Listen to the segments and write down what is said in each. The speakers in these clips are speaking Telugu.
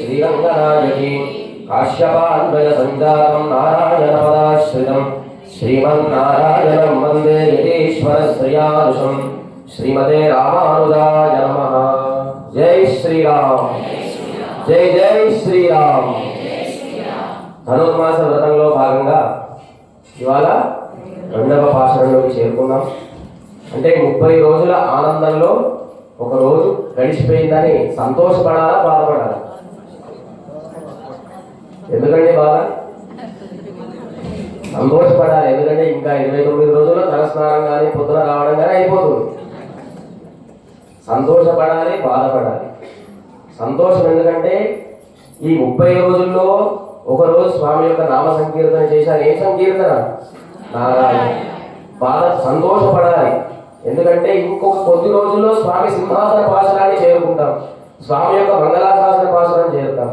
श्रीरङ्गनायकी काश्यपान्वय सञ्जातं नारायणपदाश्रितं श्रीमन्नारायणं वन्दे यतीश्वरश्रियानुषं श्रीमते रामानुजाय नमः। जय श्रीराम, जय जय श्रीराम। ధనుర్మాస వ్రతంలో భాగంగా ఇవాళ రెండవ పాశరంలోకి చేరుకున్నాం. అంటే 30 రోజుల ఆనందంలో ఒక రోజు గడిచిపోయిందని సంతోషపడాలా బాధపడాలా? ఎందుకంటే బాధ సంతోషపడాలి. ఎందుకంటే ఇంకా 29 రోజుల్లో తలస్నానం కానీ పొద్దున రావడం కానీ అయిపోతుంది. సంతోషపడాలి, బాధపడాలి. సంతోషం ఎందుకంటే ఈ 30 రోజుల్లో ఒకరోజు స్వామి యొక్క నామ సంకీర్తన చేశారు. ఏం సంకీర్తన? నారాయణ. బాధ సంతోషపడాలి. ఎందుకంటే ఇంకొక కొద్ది రోజుల్లో స్వామి సింహాసన పాశరాన్ని చేరుకుంటాం. స్వామి యొక్క మంగళాశాసన పాశరం చేరుతాం.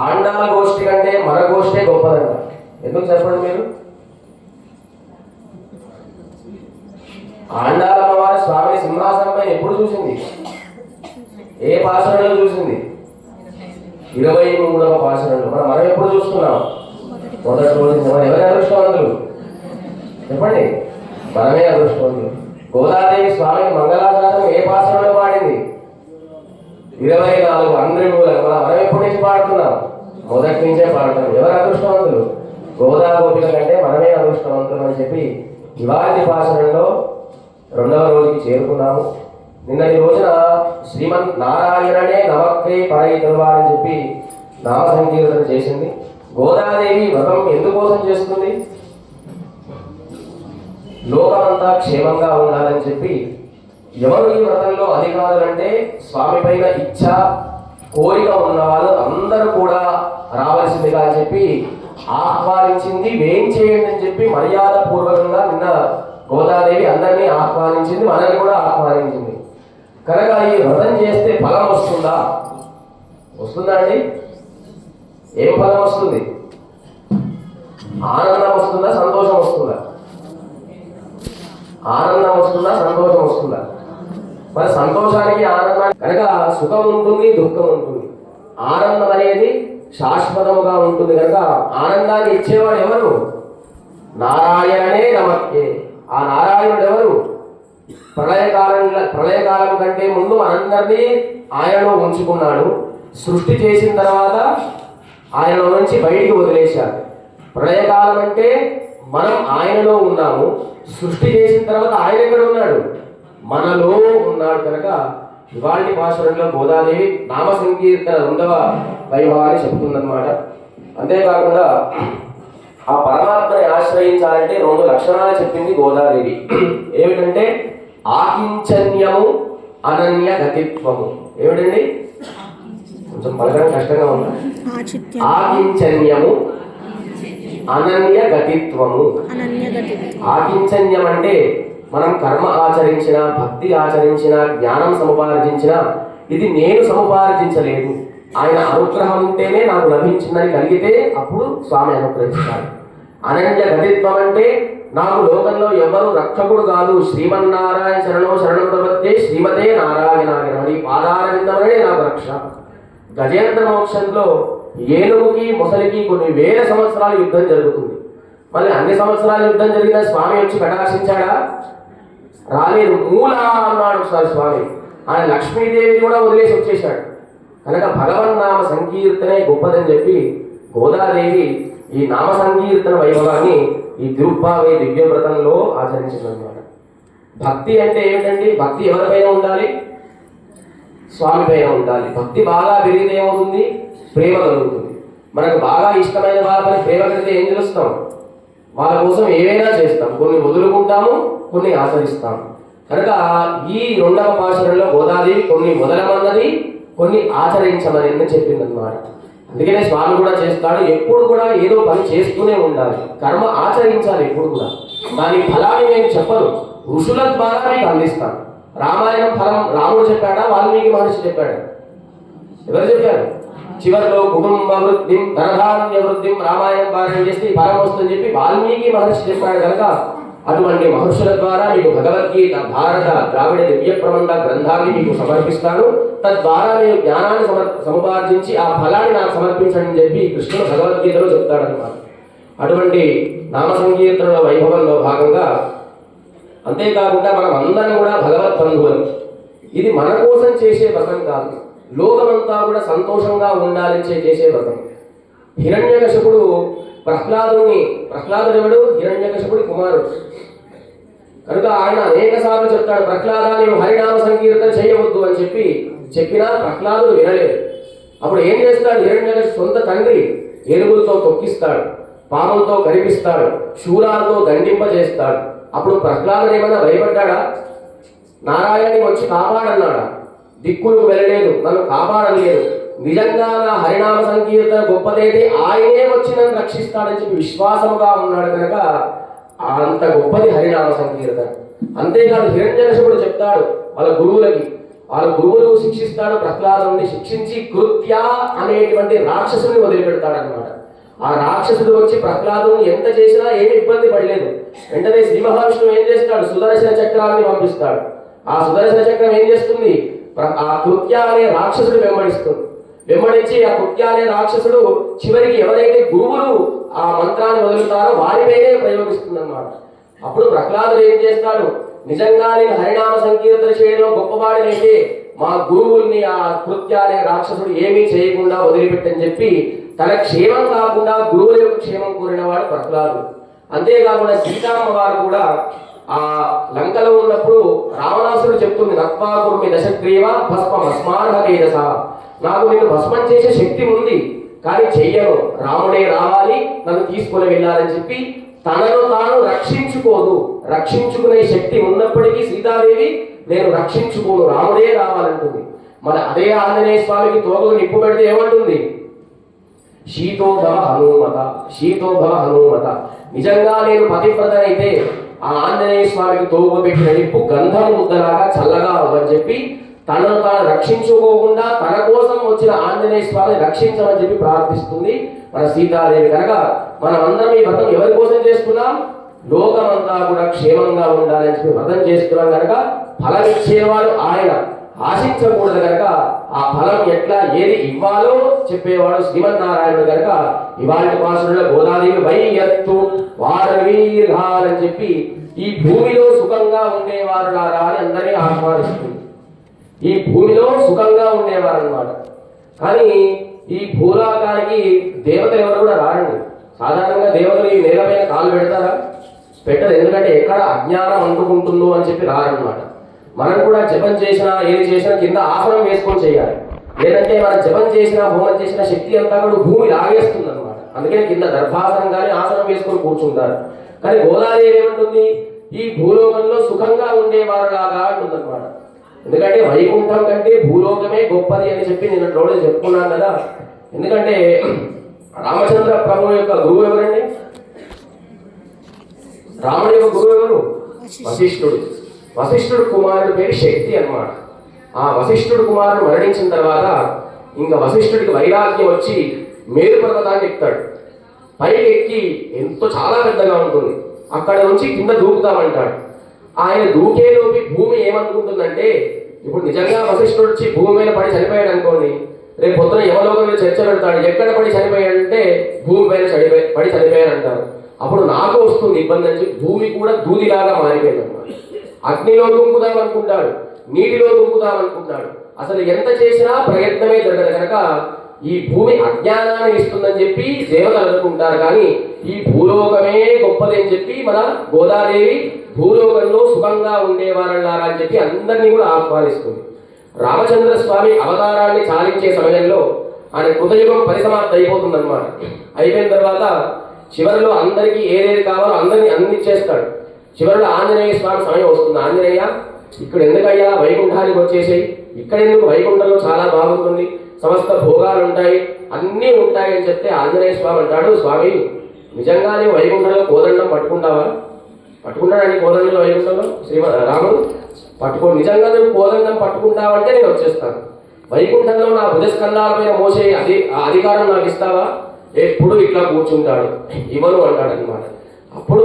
ఆండాల గోష్ఠి కంటే మన గోష్ఠే గొప్పదంట. ఎందుకు చెప్పండి మీరు? ఆండాల అమ్మవారి స్వామి సింహాసనం పైన ఎప్పుడు చూసింది? ఏ పాశరంలో చూసింది? 23వ పాశరంలో. మనం ఎప్పుడు చూస్తున్నాం? మొదటి రోజు. ఎవరి అదృష్టవంతులు చెప్పండి? మనమే అదృష్టవంతులు. గోదాదేవి స్వామి మంగళాశాసనం ఏ పాశరంలో పాడింది? 24 అంద్రిమూలకు. మనం ఎప్పటి నుంచి పాడుతున్నాం? మొదటి నుంచే పాడుతున్నాం. ఎవరు అదృష్టవంతులు? గోదా గోపిక కంటే మనమే అదృష్టవంతులు అని చెప్పి ఇవాళ పాశరంలో 2వ రోజుకి చేరుకున్నాము. నిన్నటి రోజున శ్రీమన్ నారాయణనే నమక్కే పరయితరువా అని చెప్పి నామ సంకీర్తన చేసింది. గోదాదేవి వ్రతం ఎందుకోసం చేస్తుంది? లోకమంతా క్షేమంగా ఉండాలని చెప్పి. ఎవరు ఈ వ్రతంలో అధికారులంటే స్వామి పైన ఇచ్చ కోరిక ఉన్న వాళ్ళు అందరూ కూడా రావాల్సిందిగా అని చెప్పి ఆహ్వానించింది. వేయించేయండి అని చెప్పి మర్యాద పూర్వకంగా నిన్న గోదాదేవి అందరినీ ఆహ్వానించింది, మనల్ని కూడా ఆహ్వానించింది. కనుక ఈ వ్రతం చేస్తే ఫలం వస్తుందా? వస్తుందా అండి? ఏం ఫలం వస్తుంది? ఆనందం వస్తుందా? సంతోషం వస్తుందా? ఆనందం వస్తుందా? సంతోషం వస్తుందా? మరి సంతోషానికి ఆనందానికి కనుక సుఖం ఉంటుంది, దుఃఖం ఉంటుంది. ఆనందం అనేది శాశ్వతముగా ఉంటుంది. కనుక ఆనందాన్ని ఇచ్చేవాడు ఎవరు? నారాయణనే నమక్కే. ఆ నారాయణుడు ఎవరు? ప్రళయకాలం కంటే ముందు మనందరినీ ఆయనలో ఉంచుకున్నాడు. సృష్టి చేసిన తర్వాత ఆయనలో నుంచి బయటికి వదిలేశాడు. ప్రళయకాలం అంటే మనం ఆయనలో ఉన్నాము. సృష్టి చేసిన తర్వాత ఆయన ఎక్కడ ఉన్నాడు? మనలో ఉన్నాడు. కనుక ఇవాళ పాశురంలో గోదాదేవి నామ సంకీర్తన 2వ వైభవాన్ని చెప్తుందన్నమాట. అంతేకాకుండా ఆ పరమాత్మని ఆశ్రయించాలంటే 2 లక్షణాలు చెప్పింది గోదాదేవి. ఏమిటంటే ఆకించన్యము, అనన్య గతిత్వము. ఏమిటండి? కొంచెం పలకడం కష్టంగా ఉందా? ఆకించన్యము, అనన్య గతిత్వము. ఆకించన్యం అంటే మనం కర్మ ఆచరించిన, భక్తి ఆచరించిన, జ్ఞానం సముపార్జించిన, ఇది నేను సముపార్జించలేదు, ఆయన అనుగ్రహం ఉంటేనే నాకు లభించిందని కలిగితే అప్పుడు స్వామి అనుగ్రహిస్తాడు. అనన్య గతిత్వం అంటే నాకు లోకంలో ఎవరు రక్షకుడు కాదు, శ్రీమన్నారాయణ శరణం ప్రపత్తే శ్రీమతే నారాయణాయ నమః. ఈ పాదారవిందమే నాకు రక్ష. గజేంద్ర మోక్షంలో ఏనుగుకి మొసలికి కొన్ని వేల సంవత్సరాలు యుద్ధం జరుగుతుంది. మళ్ళీ అన్ని సంవత్సరాలు యుద్ధం జరిగిన స్వామి వచ్చి కటాక్షించాడా? రాలేదు. మూల అన్నాడు ఒకసారి స్వామి. ఆయన లక్ష్మీదేవిని కూడా వదిలేసి వచ్చేశాడు. కనుక భగవన్నామ సంకీర్తనే గొప్పదని చెప్పి గోదాదేవి ఈ నామ సంకీర్తన వైభవాన్ని ఈ తిరుప్పావై దివ్యవ్రతంలో ఆచరించిందన్నమాట. భక్తి అంటే ఏమిటండి? భక్తి ఎవరిపైన ఉండాలి? స్వామి పైన ఉండాలి. భక్తి బాగా పెరిగితే ఏమవుతుంది? ప్రేమ కలుగుతుంది. మనకు బాగా ఇష్టమైన వాళ్ళని ప్రేమ కలిగితే ఏం చేస్తాం? వాళ్ళ కోసం ఏవైనా చేస్తాం. కొన్ని వదులుకుంటాము, కొన్ని ఆచరిస్తాము. కనుక ఈ 2వ పాశురంలో గోదాదేవి కొన్ని మొదలమన్నది, కొన్ని ఆచరించమని చెప్పిందన్నమాట. అందుకనే స్వామి కూడా చేస్తాడు. ఎప్పుడు కూడా ఏదో పని చేస్తూనే ఉండాలి. కర్మ ఆచరించాలి ఎప్పుడు కూడా. దాని ఫలాన్ని నేను చెప్పను, ఋషుల ద్వారా మీకు అందిస్తాను. రామాయణం ఫలం రాముడు చెప్పాడా? వాల్మీకి మహర్షి చెప్పాడా? ఎవరు చెప్పారు? చివరిలో కుటుంబ వృద్ధిం ధనధాన్య వృద్ధిం రామాయణం పారాయణ చేస్తే ఫలం వస్తుందని చెప్పి వాల్మీకి మహర్షి చెప్పాడు. కనుక అటువంటి మహర్షుల ద్వారా మీకు భగవద్గీత, భారత, ద్రావిడ దివ్య ప్రబంధ గ్రంథాన్ని మీకు సమర్పిస్తాను. తద్వారా మీరు జ్ఞానాన్ని సముపార్జించి ఆ ఫలాన్ని నాకు సమర్పించండి అని చెప్పి కృష్ణుడు భగవద్గీతలో చెప్తాడన్నమాట. అటువంటి నామ సంకీర్తన వైభవంలో భాగంగా, అంతేకాకుండా మనం అందరం కూడా భగవత్ బంధువులు. ఇది మన కోసం చేసే వ్రతం కాదు, లోకమంతా కూడా సంతోషంగా ఉండాలని చేసే వ్రతం. హిరణ్యకశిపుడు ప్రహ్లాదుడు ఎవడు? హిరణ్యకశిపుడి కుమారుడు కనుక ఆయన అనేక సార్లు చెప్తాడు, ప్రహ్లాద నీవు హరినామ సంకీర్తన చేయవద్దు అని చెప్పినా ప్రహ్లాదుడు వినలేదు. అప్పుడు ఏం చేస్తాడు? హిరణ్యకశిపుడు సొంత తండ్రి ఏనుగులతో తొక్కిస్తాడు, పాములతో కరిపిస్తాడు, శూలాలతో దండింపజేస్తాడు. అప్పుడు ప్రహ్లాదుడు ఏమన్నా భయపడ్డాడా? నారాయణని వచ్చి కాపాడన్నాడా? దిక్కులకు వెళ్ళలేదు, నన్ను కాపాడలేదు. నిజంగా నా హరినామ సంకీర్తన గొప్పదైతే ఆయనే వచ్చి నన్ను రక్షిస్తాడని చెప్పి విశ్వాసముగా ఉన్నాడు కనుక అంత గొప్పది హరినామ సంకీర్తన. అంతేకాదు హిరణ్యకశిపుడు చెప్తాడు వాళ్ళ గురువులు శిక్షిస్తాడు. ప్రహ్లాదుని శిక్షించి కృత్య అనేటువంటి రాక్షసుని వదిలిపెడతాడు అన్నమాట. ఆ రాక్షసుడు వచ్చి ప్రహ్లాదుని ఎంత చేసినా ఏమి ఇబ్బంది పడలేదు. వెంటనే శ్రీ మహావిష్ణువు ఏం చేస్తాడు? సుదర్శన చక్రాన్ని పంపిస్తాడు. ఆ సుదర్శన చక్రం ఏం చేస్తుంది? ఆ కృత్య అనే రాక్షసుడు వెంబడించి ఆ కృత్య అనే రాక్షసుడు చివరికి ఎవరైతే గురువులు ఆ మంత్రాన్ని వదులుతారో వారిపైనే ప్రయోగిస్తుంది అన్నమాట. అప్పుడు ప్రహ్లాదుడు ఏం చేస్తాడు? నిజంగా నేను హరినామ సంకీర్తన చేయడం గొప్పవాడినైతే మా గురువుల్ని ఆ కృత్య అనే రాక్షసుడు ఏమీ చేయకుండా వదిలిపెట్టని చెప్పి తన క్షేమం కాకుండా గురువుల యొక్క క్షేమం కోరినవాడు ప్రహ్లాదుడు. అంతేకాకుండా సీతమ్మ వారు కూడా ఆ లంకలో ఉన్నప్పుడు రావణాసురుడు చెప్తుంది, నత్వా కుర్మి దశగ్రీవ భస్మం అస్మార్హేదస, నాకు నిన్ను భస్మం చేసే శక్తి ఉంది కానీ చెయ్యను, రాముడే రావాలి నన్ను తీసుకుని వెళ్ళాలని చెప్పి తనను తాను రక్షించుకునే శక్తి ఉన్నప్పటికీ సీతాదేవి నేను రక్షించుకోను, రాముడే రావాలంటుంది. మరి అదే ఆంజనేయ స్వామికి తోకకు నిప్పు పెడితే ఏమంటుంది? శీతోభవ హనుమత. నిజంగా నేను పతివ్రతనైతే ఆ ఆంజనేయ స్వామికి తోగు పెట్టిన నిప్పు గంధం ముద్దలాగా చల్లగా అవ్వని చెప్పి తనను తాను రక్షించుకోకుండా తన కోసం వచ్చిన ఆంజనేయ స్వామిని రక్షించమని చెప్పి ప్రార్థిస్తుంది మన సీతాదేవి. కనుక మనం అందరం ఈ వ్రతం ఎవరి కోసం చేస్తున్నాం? లోకమంతా కూడా క్షేమంగా ఉండాలని చెప్పి వ్రతం చేస్తున్నాం కనుక ఫలం ఇచ్చేవాడు ఆయన, ఆశించకూడదు కనుక ఆ ఫలం ఎట్లా ఏది ఇవ్వాలో చెప్పేవాడు శ్రీమన్నారాయణుడు కనుక ఇవాళ పాసులలో గోదాదేవి వైయత్తు వారవీర్ఘాలని చెప్పి ఈ భూమిలో సుఖంగా ఉండేవారు లాగా అని అందరినీ ఆహ్వానిస్తుంది. ఈ భూమిలో సుఖంగా ఉండేవారు అన్నమాట. కానీ ఈ భూలోకానికి దేవతలు ఎవరు కూడా రారండి. సాధారణంగా దేవతలు ఈ నేలపైన కాలు పెడతారా? పెట్టరు. ఎందుకంటే ఎక్కడ అజ్ఞానం అంటుకుంటుందో అని చెప్పి రారన్నమాట. మనం కూడా జపం చేసినా ఏది చేసినా కింద ఆసనం వేసుకొని చేయాలి. లేదంటే మనం జపం చేసినా హోమం చేసిన శక్తి అంతా కూడా భూమి లాగేస్తుంది అనమాట. అందుకని కింద గర్భాసనం కానీ ఆసనం వేసుకొని కూర్చుంటారు. కానీ గోదాదేవి ఏమంటుంది? ఈ భూలోకంలో సుఖంగా ఉండేవారు లాగా అంటుంది అనమాట. ఎందుకంటే వైకుంఠం కంటే భూలోకమే గొప్పది అని చెప్పి నేను రోజు చెప్పుకున్నాను కదా. ఎందుకంటే రామచంద్ర ప్రభు యొక్క గురువు ఎవరండి? రాముడి యొక్క గురువు ఎవరు? వశిష్ఠుడు కుమారుడి పేరు శక్తి అన్నమాట. ఆ వశిష్ఠుడు కుమారుడు మరణించిన తర్వాత ఇంకా వశిష్ఠుడికి వైరాగ్యం వచ్చి మేరు పర్వతాన్ని ఎక్కుతాడు. పైకి ఎక్కి ఎంతో చాలా పెద్దగా ఉంటుంది, అక్కడ నుంచి కింద దూకుతామంటాడు. ఆయన దూకేలోకి భూమి ఏమనుకుంటుందంటే, ఇప్పుడు నిజంగా వశిష్ఠుడు వచ్చి భూమి మీద పడి చనిపోయాడు అనుకోండి, రేపు పొద్దున యమలోకంలో చర్చ పెడతాడు, ఎక్కడ పడి చనిపోయాడంటే భూమి పైన పడి చనిపోయాడు అంటారు. అప్పుడు నాకు వస్తుంది ఇబ్బంది అని చెప్పి భూమి కూడా దూదిలాగా మారిపోయింది అన్నమాట. అగ్నిలో దుంకుదాం అనుకుంటాడు, నీటిలో దుంకుదాం అనుకుంటాడు, అసలు ఎంత చేసినా ప్రయత్నమే జరగదు కనుక ఈ భూమి అజ్ఞానాన్ని ఇస్తుందని చెప్పి దేవతలు అనుకుంటారు. కానీ ఈ భూలోకమే గొప్పది అని చెప్పి మన గోదాదేవి భూలోకంలో సుఖంగా ఉండేవారన్నారా అని చెప్పి అందరినీ కూడా ఆహ్వానిస్తుంది. రామచంద్ర స్వామి అవతారాన్ని చాలించే సమయంలో ఆయన కృతయుగం పరిసమాప్తి అయిపోతుంది అనమాట. అయిపోయిన తర్వాత చివరిలో అందరికీ ఏదేది కావాలో అందరినీ అందించేస్తాడు. చివరిలో ఆంజనేయ స్వామి సమయం వస్తుంది. ఆంజనేయ ఇక్కడ ఎందుకయ్యా వైకుంఠానికి వచ్చేసాయి, ఇక్కడ ఎందుకు? వైకుంఠంలో చాలా బాగుంటుంది, సమస్త భోగాలు ఉంటాయి, అన్నీ ఉంటాయి అని చెప్తే ఆంజనేయ స్వామి అంటాడు, స్వామి నిజంగానే వైకుంఠంలో కోదండం పట్టుకుంటాడని కోదండంలో వైకుంఠంలో రాముడు పట్టుకోండి, నిజంగా నువ్వు కోదండం పట్టుకుంటావంటే నేను వచ్చేస్తాను. వైకుంఠంలో నా భుజస్కంధాలపైన మోసే అధికారం నాకు ఇస్తావా? ఎప్పుడు ఇట్లా కూర్చుంటాడు, ఇవ్వను అంటాడు అనమాట. అప్పుడు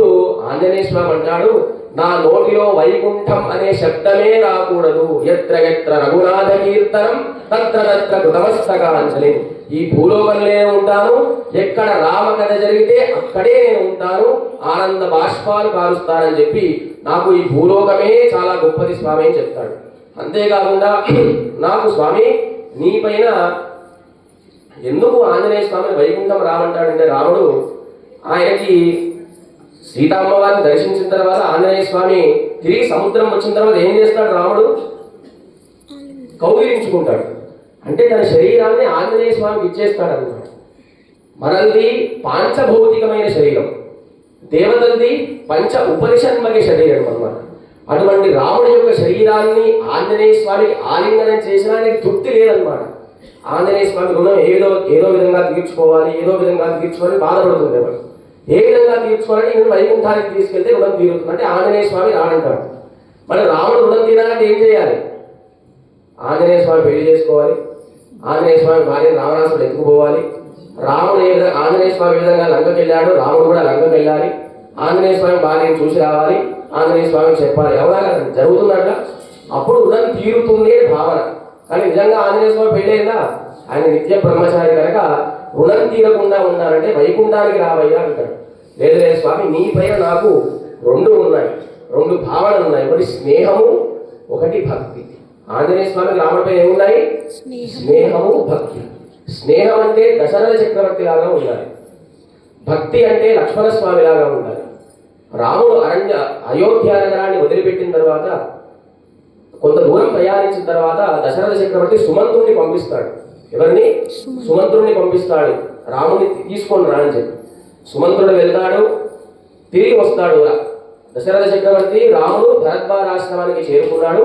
ఆంజనేయ స్వామి అంటాడు, నా నోటిలో వైకుంఠం అనే శబ్దమే రాకూడదు. ఎత్ర ఎత్ర రఘునాథ కీర్తనం తత్ర తత్ర కృతమస్తకాంజలి. ఈ భూలోకంలోనే ఉంటాను, ఎక్కడ రామ కథ జరిగితే అక్కడే నేను ఉంటాను, ఆనంద బాష్పాలు కారుస్తానని చెప్పి నాకు ఈ భూలోకమే చాలా గొప్పది స్వామి అని చెప్తాడు. అంతేకాకుండా నాకు స్వామి నీ పైన ఎందుకు ఆంజనేయ స్వామిని వైకుంఠం రామంటాడంటే, రాముడు ఆయనకి సీతమ్మవారిని దర్శించిన తర్వాత ఆంజనేయ స్వామి తిరిగి సముద్రం వచ్చిన తర్వాత ఏం చేస్తాడు రాముడు? కౌగిలించుకుంటాడు. అంటే తన శరీరాన్ని ఆంజనేయ స్వామికి ఇచ్చేస్తాడు అన్నమాట. మనల్ది పాంచభౌతికమైన శరీరం, దేవతలది పంచ ఉపనిషన్మయ శరీరం అన్నమాట. అటువంటి రాముడి యొక్క శరీరాన్ని ఆంజనేయ స్వామికి ఆలింగనం చేసినా ఆయనకి తృప్తి లేదన్నమాట. ఆంజనేయ స్వామి రుణం ఏదో విధంగా తీర్చుకోవాలని బాధపడుతుండేవాడు. ఏ విధంగా తీర్చుకోవాలని నేను వైకుంఠానికి తీసుకెళ్తే రుణం తీరుతుంది అంటే ఆంజనేయ స్వామి రానంటాడు. మరి రాముడు రుణం తీరాలంటే ఏం చేయాలి? ఆంజనేయ స్వామి పెళ్లి చేసుకోవాలి, ఆంజనేయ స్వామి భార్యను రావణాసుడు ఎత్తుకుపోవాలి, రాముడు ఏ విధంగా ఆంజనేయ స్వామి ఏ విధంగా లంకకి వెళ్ళాడు రాముడు కూడా లంకకి వెళ్ళాలి, ఆంజనేయ స్వామి భార్యను చూసి రావాలి, ఆంజనేయ స్వామికి చెప్పాలి. ఎవరైనా జరుగుతున్నట్ల అప్పుడు రుణం తీరుతుంది అని భావన. కానీ నిజంగా ఆంజనేయ స్వామి పెళ్ళైందా? ఆయన నిత్య బ్రహ్మచారి కనుక రుణం తీరకుండా ఉండాలంటే వైకుంఠానికి రావయ్యా అంటాడు. లేదు స్వామి నీ పైన నాకు రెండు ఉన్నాయి, రెండు భావనలు ఉన్నాయి, ఒకటి స్నేహము ఒకటి భక్తి. ఆంజనేయ స్వామి రాముడిపై ఏమున్నాయి? స్నేహము భక్తి. స్నేహం అంటే దశరథ చక్రవర్తి లాగా ఉండాలి, భక్తి అంటే లక్ష్మణ స్వామి లాగా ఉండాలి. రాముడు అయోధ్య నగరాన్ని వదిలిపెట్టిన తర్వాత కొంత దూరం ప్రయాణించిన తర్వాత దశరథ చక్రవర్తి సుమంత్రుడిని పంపిస్తాడు. ఎవరిని? సుమంత్రుడిని పంపిస్తాడు, రాముడిని తీసుకొని రా అని చెప్పి. సుమంత్రుడు వెళ్తాడు, తిరిగి వస్తాడు. దశరథ చక్రవర్తి రాముడు భరద్వారాశ్రమానికి చేరుకున్నాడు,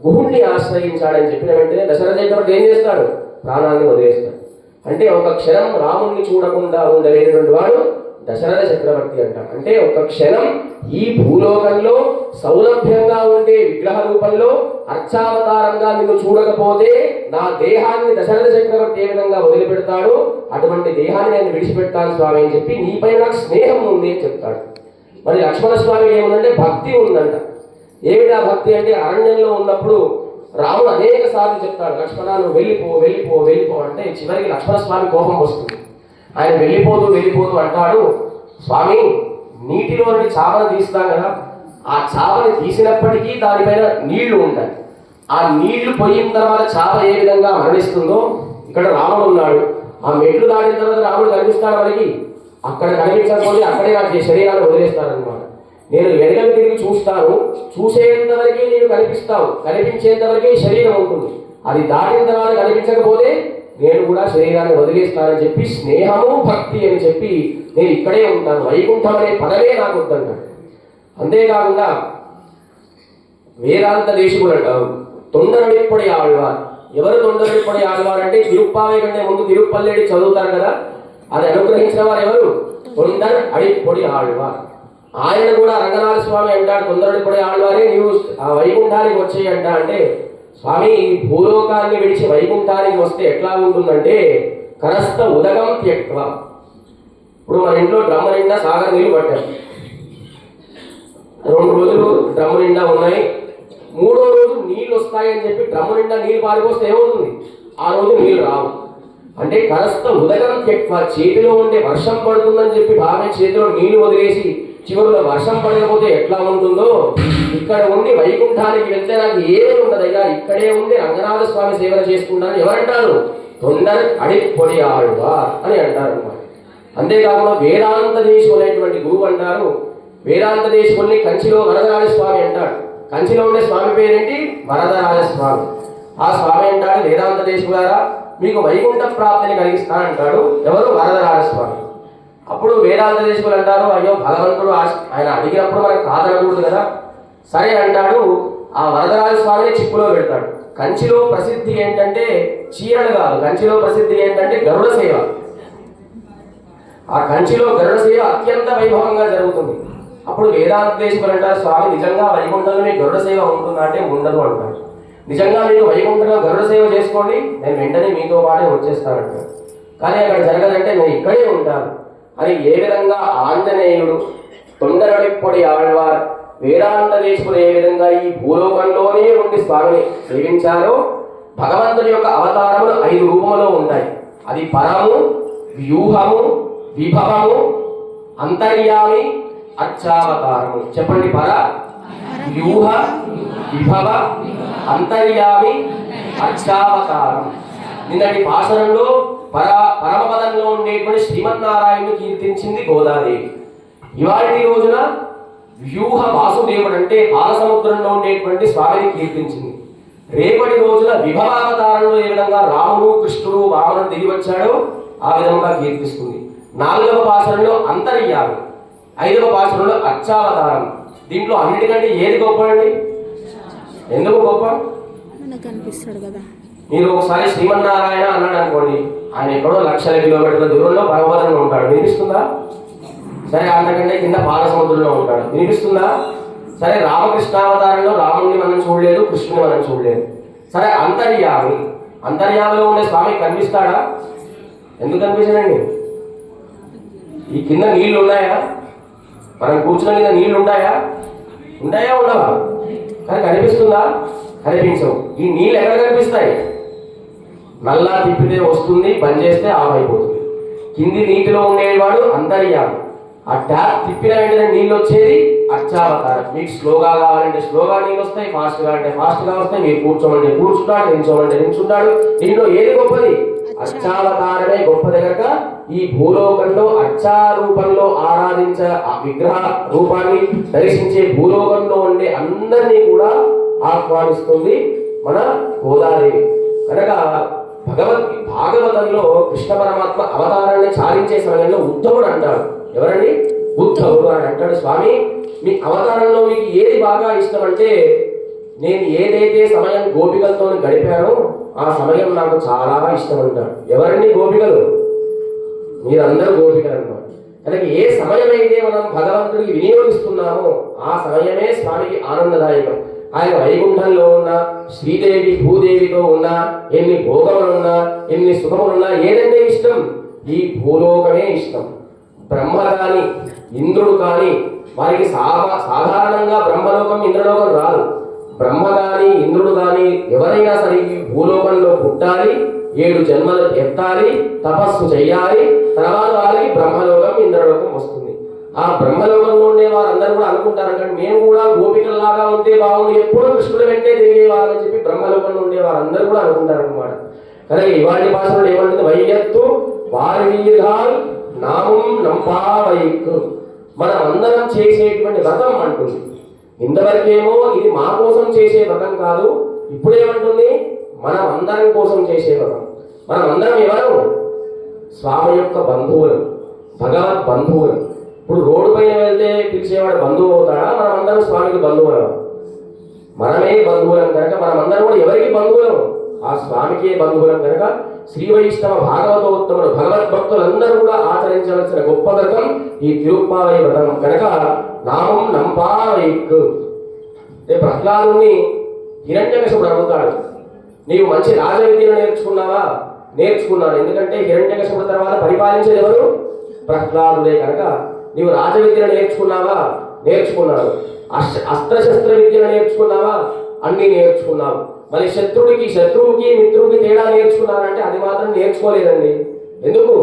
గుహుణ్ణి ఆశ్రయించాడని చెప్పిన వెంటనే దశరథ చక్రవర్తి ఏం చేస్తాడు? ప్రాణాన్ని వదిలేస్తాడు. అంటే ఒక క్షణం రాముణ్ణి చూడకుండా ఉండలేనటువంటి వాడు దశరథ చక్రవర్తి అంటాడు. అంటే ఒక క్షణం ఈ భూలోకంలో సౌలభ్యంగా ఉండే విగ్రహ రూపంలో అర్చావతారంగా నిన్ను చూడకపోతే నా దేహాన్ని దశరథ చక్రవర్తి ఏ విధంగా వదిలిపెడతాడో అటువంటి దేహాన్ని నేను విడిచిపెడతాను స్వామి అని చెప్పి నీపై నాకు స్నేహం ఉంది అని చెప్తాడు. మరి లక్ష్మణ స్వామికి ఏముందంటే భక్తి ఉందంట. ఏమిటా భక్తి అంటే అరణ్యంలో ఉన్నప్పుడు రాముడు అనేక సార్లు చెప్తాడు, లక్ష్మణ నువ్వు వెళ్ళిపో అంటే చివరికి లక్ష్మణ స్వామి కోపం వస్తుంది. ఆయన వెళ్ళిపోతూ అంటాడు, స్వామి నీటిలో చాపను తీస్తాం కదా, ఆ చాపని తీసినప్పటికీ దానిపైన నీళ్లు ఉంటాయి. ఆ నీళ్లు పోయిన తర్వాత చాప ఏ విధంగా మరణిస్తుందో ఇక్కడ రాముడు ఉన్నాడు. ఆ మెట్లు దాటిన తర్వాత రాముడు కనిపిస్తాడు మనకి. అక్కడ కనిపించకపోతే అక్కడే నాకు శరీరాన్ని వదిలేస్తాడనమాట. నేను వెనకకు తిరిగి చూస్తాను, చూసేంత వరకే నేను కనిపిస్తావు, కనిపించేంత వరకే శరీరం ఉంటుంది. అది దాటిన తర్వాత కనిపించకపోతే నేను కూడా శరీరాన్ని వదిలేస్తానని చెప్పి స్నేహము భక్తి అని చెప్పి నేను ఇక్కడే ఉంటాను, వైకుంఠం అనే పదమే నాకు వద్దంటాడు. అంతేకాకుండా వేదాంత దేశికులు అంటారు తొండరడిప్పొడి ఆళ్వార్. ఎవరు తొండరడిప్పొడి ఆళ్వార్ అంటే తిరుప్పావై కంటే ముందు తిరుప్పల్లేడి చదువుతారు కదా, అది అనుగ్రహించిన వారు ఎవరు? తొండర్ అడిప్పొడి ఆళ్వార్. ఆయన కూడా రంగనాథ స్వామి అంటాడు, తొందరడిప్పొడి ఆళ్వారే నీవు ఆ వైకుంఠానికి వచ్చేయి అంట. అంటే స్వామి ఈ భూలోకాన్ని విడిచి వైకుంఠానికి వస్తే ఎట్లా ఉంటుందంటే కరస్థ ఉదకం త్యక్వ. ఇప్పుడు మన ఇంట్లో డ్రమ్ము నిండా సాగర్ నీళ్ళు పట్టారు, 2 రోజులు డ్రమ్ము నిండా ఉన్నాయి, 3వ రోజు నీళ్ళు వస్తాయని చెప్పి డ్రమ్ము నిండా నీళ్ళు పారిపోస్తే ఏమవుతుంది? ఆ రోజు నీళ్ళు రావు. అంటే కరస్థ ఉదకం త్యక్వ, చేతిలో ఉండే వర్షం పడుతుందని చెప్పి భావించి చేతిలో నీళ్లు వదిలేసి చివరిలో వర్షం పడకపోతే ఎట్లా ఉంటుందో ఇక్కడ ఉండి వైకుంఠానికి వెళ్తే నాకు ఏమి ఉండదయ్యా, ఇక్కడే ఉండి రంగనాథ స్వామి సేవన చేసుకుంటాను ఎవరంటారు? తొండర్ అడిప్పొడి ఆళ్వా అని అంటారు అన్నమాట. అంతేకాకుండా వేదాంత దేశులైనటువంటి గురువు అంటారు, వేదాంత దేశుల్ని కంచిలో వరదరాజ స్వామి అంటాడు. కంచిలో ఉండే స్వామి పేరేంటి? వరదరాజ స్వామి. ఆ స్వామి అంటాడు, వేదాంత దేశులారా మీకు వైకుంఠ ప్రాప్తిని కలిగిస్తానంటాడు. ఎవరు? వరదరాజ స్వామి. అప్పుడు వేదాంత దేశకులు అంటారు, అయ్యో భగవంతుడు ఆయన అడిగినప్పుడు మనకు కాదనకూడదు కదా. సరే అంటాడు, ఆ వరదరాజ స్వామిని చిప్పులో పెడతాడు. కంచిలో ప్రసిద్ధి ఏంటంటే చీరలు కాదు, కంచిలో ప్రసిద్ధి ఏంటంటే గరుడ సేవ. ఆ కంచిలో గరుడ సేవ అత్యంత వైభవంగా జరుగుతుంది. అప్పుడు వేదాంత దేశకులు అంటారు, స్వామి నిజంగా వైకుంఠంలో మీకు గరుడ సేవ ఉంటుందా అంటే ఉండదు అంటారు. నిజంగా మీరు వైకుంఠంలో గరుడ సేవ చేసుకోండి, నేను వెంటనే మీతో పాటే వచ్చేస్తానంటారు. కానీ అక్కడ జరగదంటే నేను ఇక్కడే ఉంటాను అని ఏ విధంగా ఆంజనేయుడు తొండరడిప్పొడి ఆళ్వార్ వేదాంత దేశములు ఏ విధంగా ఈ భూలోకంలోనే ఉండి స్వామిని సేవించారో భగవంతుని యొక్క అవతారములు 5 రూపములో ఉంటాయి. అది పరము, వ్యూహము, విభవము, అంతర్యామి, అర్చావతారము. చెప్పండి. పర, వ్యూహ, విభవ, అంతర్యామి, అర్చావతారం. నిన్నటి భాషణంలో పరమపదంలో ఉండేటువంటి శ్రీమన్నారాయణుని కీర్తించింది గోదాదేవి. ఇవాళ రోజున వ్యూహ వాసుదేవుడు అంటే పాలసముద్రంలో ఉండేటువంటి స్వామిని కీర్తించింది. రేపటి రోజున విభవావతారంలో ఏ విధంగా రాముడు, కృష్ణుడు, వామనుడు దిగి వచ్చాడో ఆ విధంగా కీర్తిస్తుంది. 4వ పాశురంలో అంతర్యామి, 5వ పాశురంలో అర్చావతారం. దీంట్లో అన్నిటికంటే ఏది గొప్ప అండి? ఎందుకు గొప్ప? కనిపిస్తాడు కదా. మీరు ఒకసారి శ్రీమన్నారాయణ అన్నాడు అనుకోండి, ఆయన ఎక్కడో లక్షల కిలోమీటర్ల దూరంలో పర్వతంలో ఉంటాడు, వినిపిస్తుందా? సరే, అంతకంటే కింద పాలసముద్రంలో ఉంటాడు, వినిపిస్తుందా? సరే, రామకృష్ణావతారంలో రాముడిని మనం చూడలేదు, కృష్ణుని మనం చూడలేదు. సరే, అంతర్యామి, అంతర్యామిలో ఉండే స్వామి కనిపిస్తాడా? ఎందుకు కనిపించడండి? ఈ కింద నీళ్లు ఉన్నాయా? మనం కూర్చున్న కింద నీళ్లు ఉంటాయా? ఉంటాయా, ఉండవా? కానీ కనిపిస్తుందా? కనిపించవు. ఈ నీళ్ళు ఎక్కడ కనిపిస్తాయి? నల్లా తిప్పితే వస్తుంది, బంద్ చేస్తే ఆఫ్ అయిపోతుంది. కింది నీటిలో ఉండేవాడు అంతర్యామి. ఆ ట్యాప్ తిప్పిన వెంటనే నీళ్ళు వచ్చేది అర్చావతారం. మీకు స్లోగా కావాలంటే స్లోగా నీళ్ళు వస్తాయి, ఫాస్ట్గా అంటే ఫాస్ట్గా వస్తాయి. మీరు కూర్చోమంటే కూర్చుంటాడు, నిల్చోమంటే నిల్చుంటాడు. దీంట్లో ఏది గొప్పది? అర్చావతారమే గొప్పది. కనుక ఈ భూలోకంలో అర్చా రూపంలో ఆరాధించే ఆ విగ్రహ రూపాన్ని దర్శించే భూలోకంలో ఉండే అందరినీ కూడా ఆహ్వానిస్తుంది మన గోదాదేవి. కనుక భాగవతంలో కృష్ణ పరమాత్మ అవతారాన్ని చాలించే సమయంలో ఉద్ధవుడు అంటాడు. ఎవరండి? ఉద్ధవుడు అని అంటాడు, స్వామి మీ అవతారంలో మీకు ఏది బాగా ఇష్టం అంటే, నేను ఏదైతే సమయం గోపికలతో గడిపానో ఆ సమయం నాకు చాలా ఇష్టం అంటాడు. ఎవరండి గోపికలు? మీరందరూ గోపికలు అన్నమాట. కనుక ఏ సమయం అయితే మనం భగవంతుడికి వినియోగిస్తున్నామో ఆ సమయమే స్వామికి ఆనందదాయకం. ఆయన వైకుంఠంలో ఉన్నా, శ్రీదేవి భూదేవితో ఉన్నా, ఎన్ని భోగములున్నా, ఎన్ని సుఖములున్నా ఏదంటే ఇష్టం? ఈ భూలోకమే ఇష్టం. బ్రహ్మ కానీ ఇంద్రుడు కానీ వారికి సాధారణంగా బ్రహ్మలోకం ఇంద్రలోకం రాదు. బ్రహ్మ కానీ ఇంద్రుడు కానీ ఎవరైనా సరే ఈ భూలోకంలో పుట్టాలి, 7 జన్మలు ఎత్తాలి, తపస్సు చెయ్యాలి, తర్వాత వారికి బ్రహ్మలోకం ఇంద్రలోకం వస్తుంది. ఆ బ్రహ్మలోకంలో ఉండే వారందరూ కూడా అనుకుంటారంటే మేము కూడా గోపికల్లాగా ఉంటే బాగుంది, ఎప్పుడూ కృష్ణుడు వెంటే తిరిగేవారని చెప్పి బ్రహ్మలోకంలో ఉండే వారందరూ కూడా అనుకుంటారన్నమాట. కనుక ఇవాళ భాషలో ఏమంటుంది? వైయత్తు వారిగాల్ నామం నంపావైక్. మనం అందరం చేసేటువంటి వ్రతం అంటుంది. ఇంతవరకేమో ఇది మా కోసం చేసే వ్రతం కాదు, ఇప్పుడేమంటుంది? మనం అందరం కోసం చేసే వ్రతం. మనం అందరం ఎవరు? స్వామి యొక్క బంధువులు, భగవత్ బంధువులు. ఇప్పుడు రోడ్డు పైన వెళ్తే పిలిచేవాడు బంధువు అవుతాడా? మనం అందరం స్వామికి బంధువులం. మనమే బంధువులం కనుక మనం అందరం కూడా ఎవరికి బంధువులం? ఆ స్వామికే బంధువులం. కనుక శ్రీ వైష్ణవ భాగవతోత్తములు భగవద్భక్తులందరూ కూడా ఆచరించవలసిన గొప్ప వ్రతం ఈ తిరుప్పావై వ్రతం. కనుక నామం నంపావైక్. ప్రహ్లాదుని హిరణ్యకశిపుడు అడుగుతాడు, నీవు మంచి రాజ విద్యను నేర్చుకున్నావా? నేర్చుకున్నాను. ఎందుకంటే హిరణ్యకశిపుడు తర్వాత పరిపాలించేది ఎవరు? ప్రహ్లాదుడే. కనుక నీవు రాజ విద్యను నేర్చుకున్నావా? నేర్చుకున్నాను. అస్త్రశస్త్ర విద్యను నేర్చుకున్నావా? అన్ని నేర్చుకున్నావు. మరి శత్రువుకి మిత్రుడికి తేడా నేర్చుకున్నానంటే అది మాత్రం నేర్చుకోలేదండి. ఎందుకు?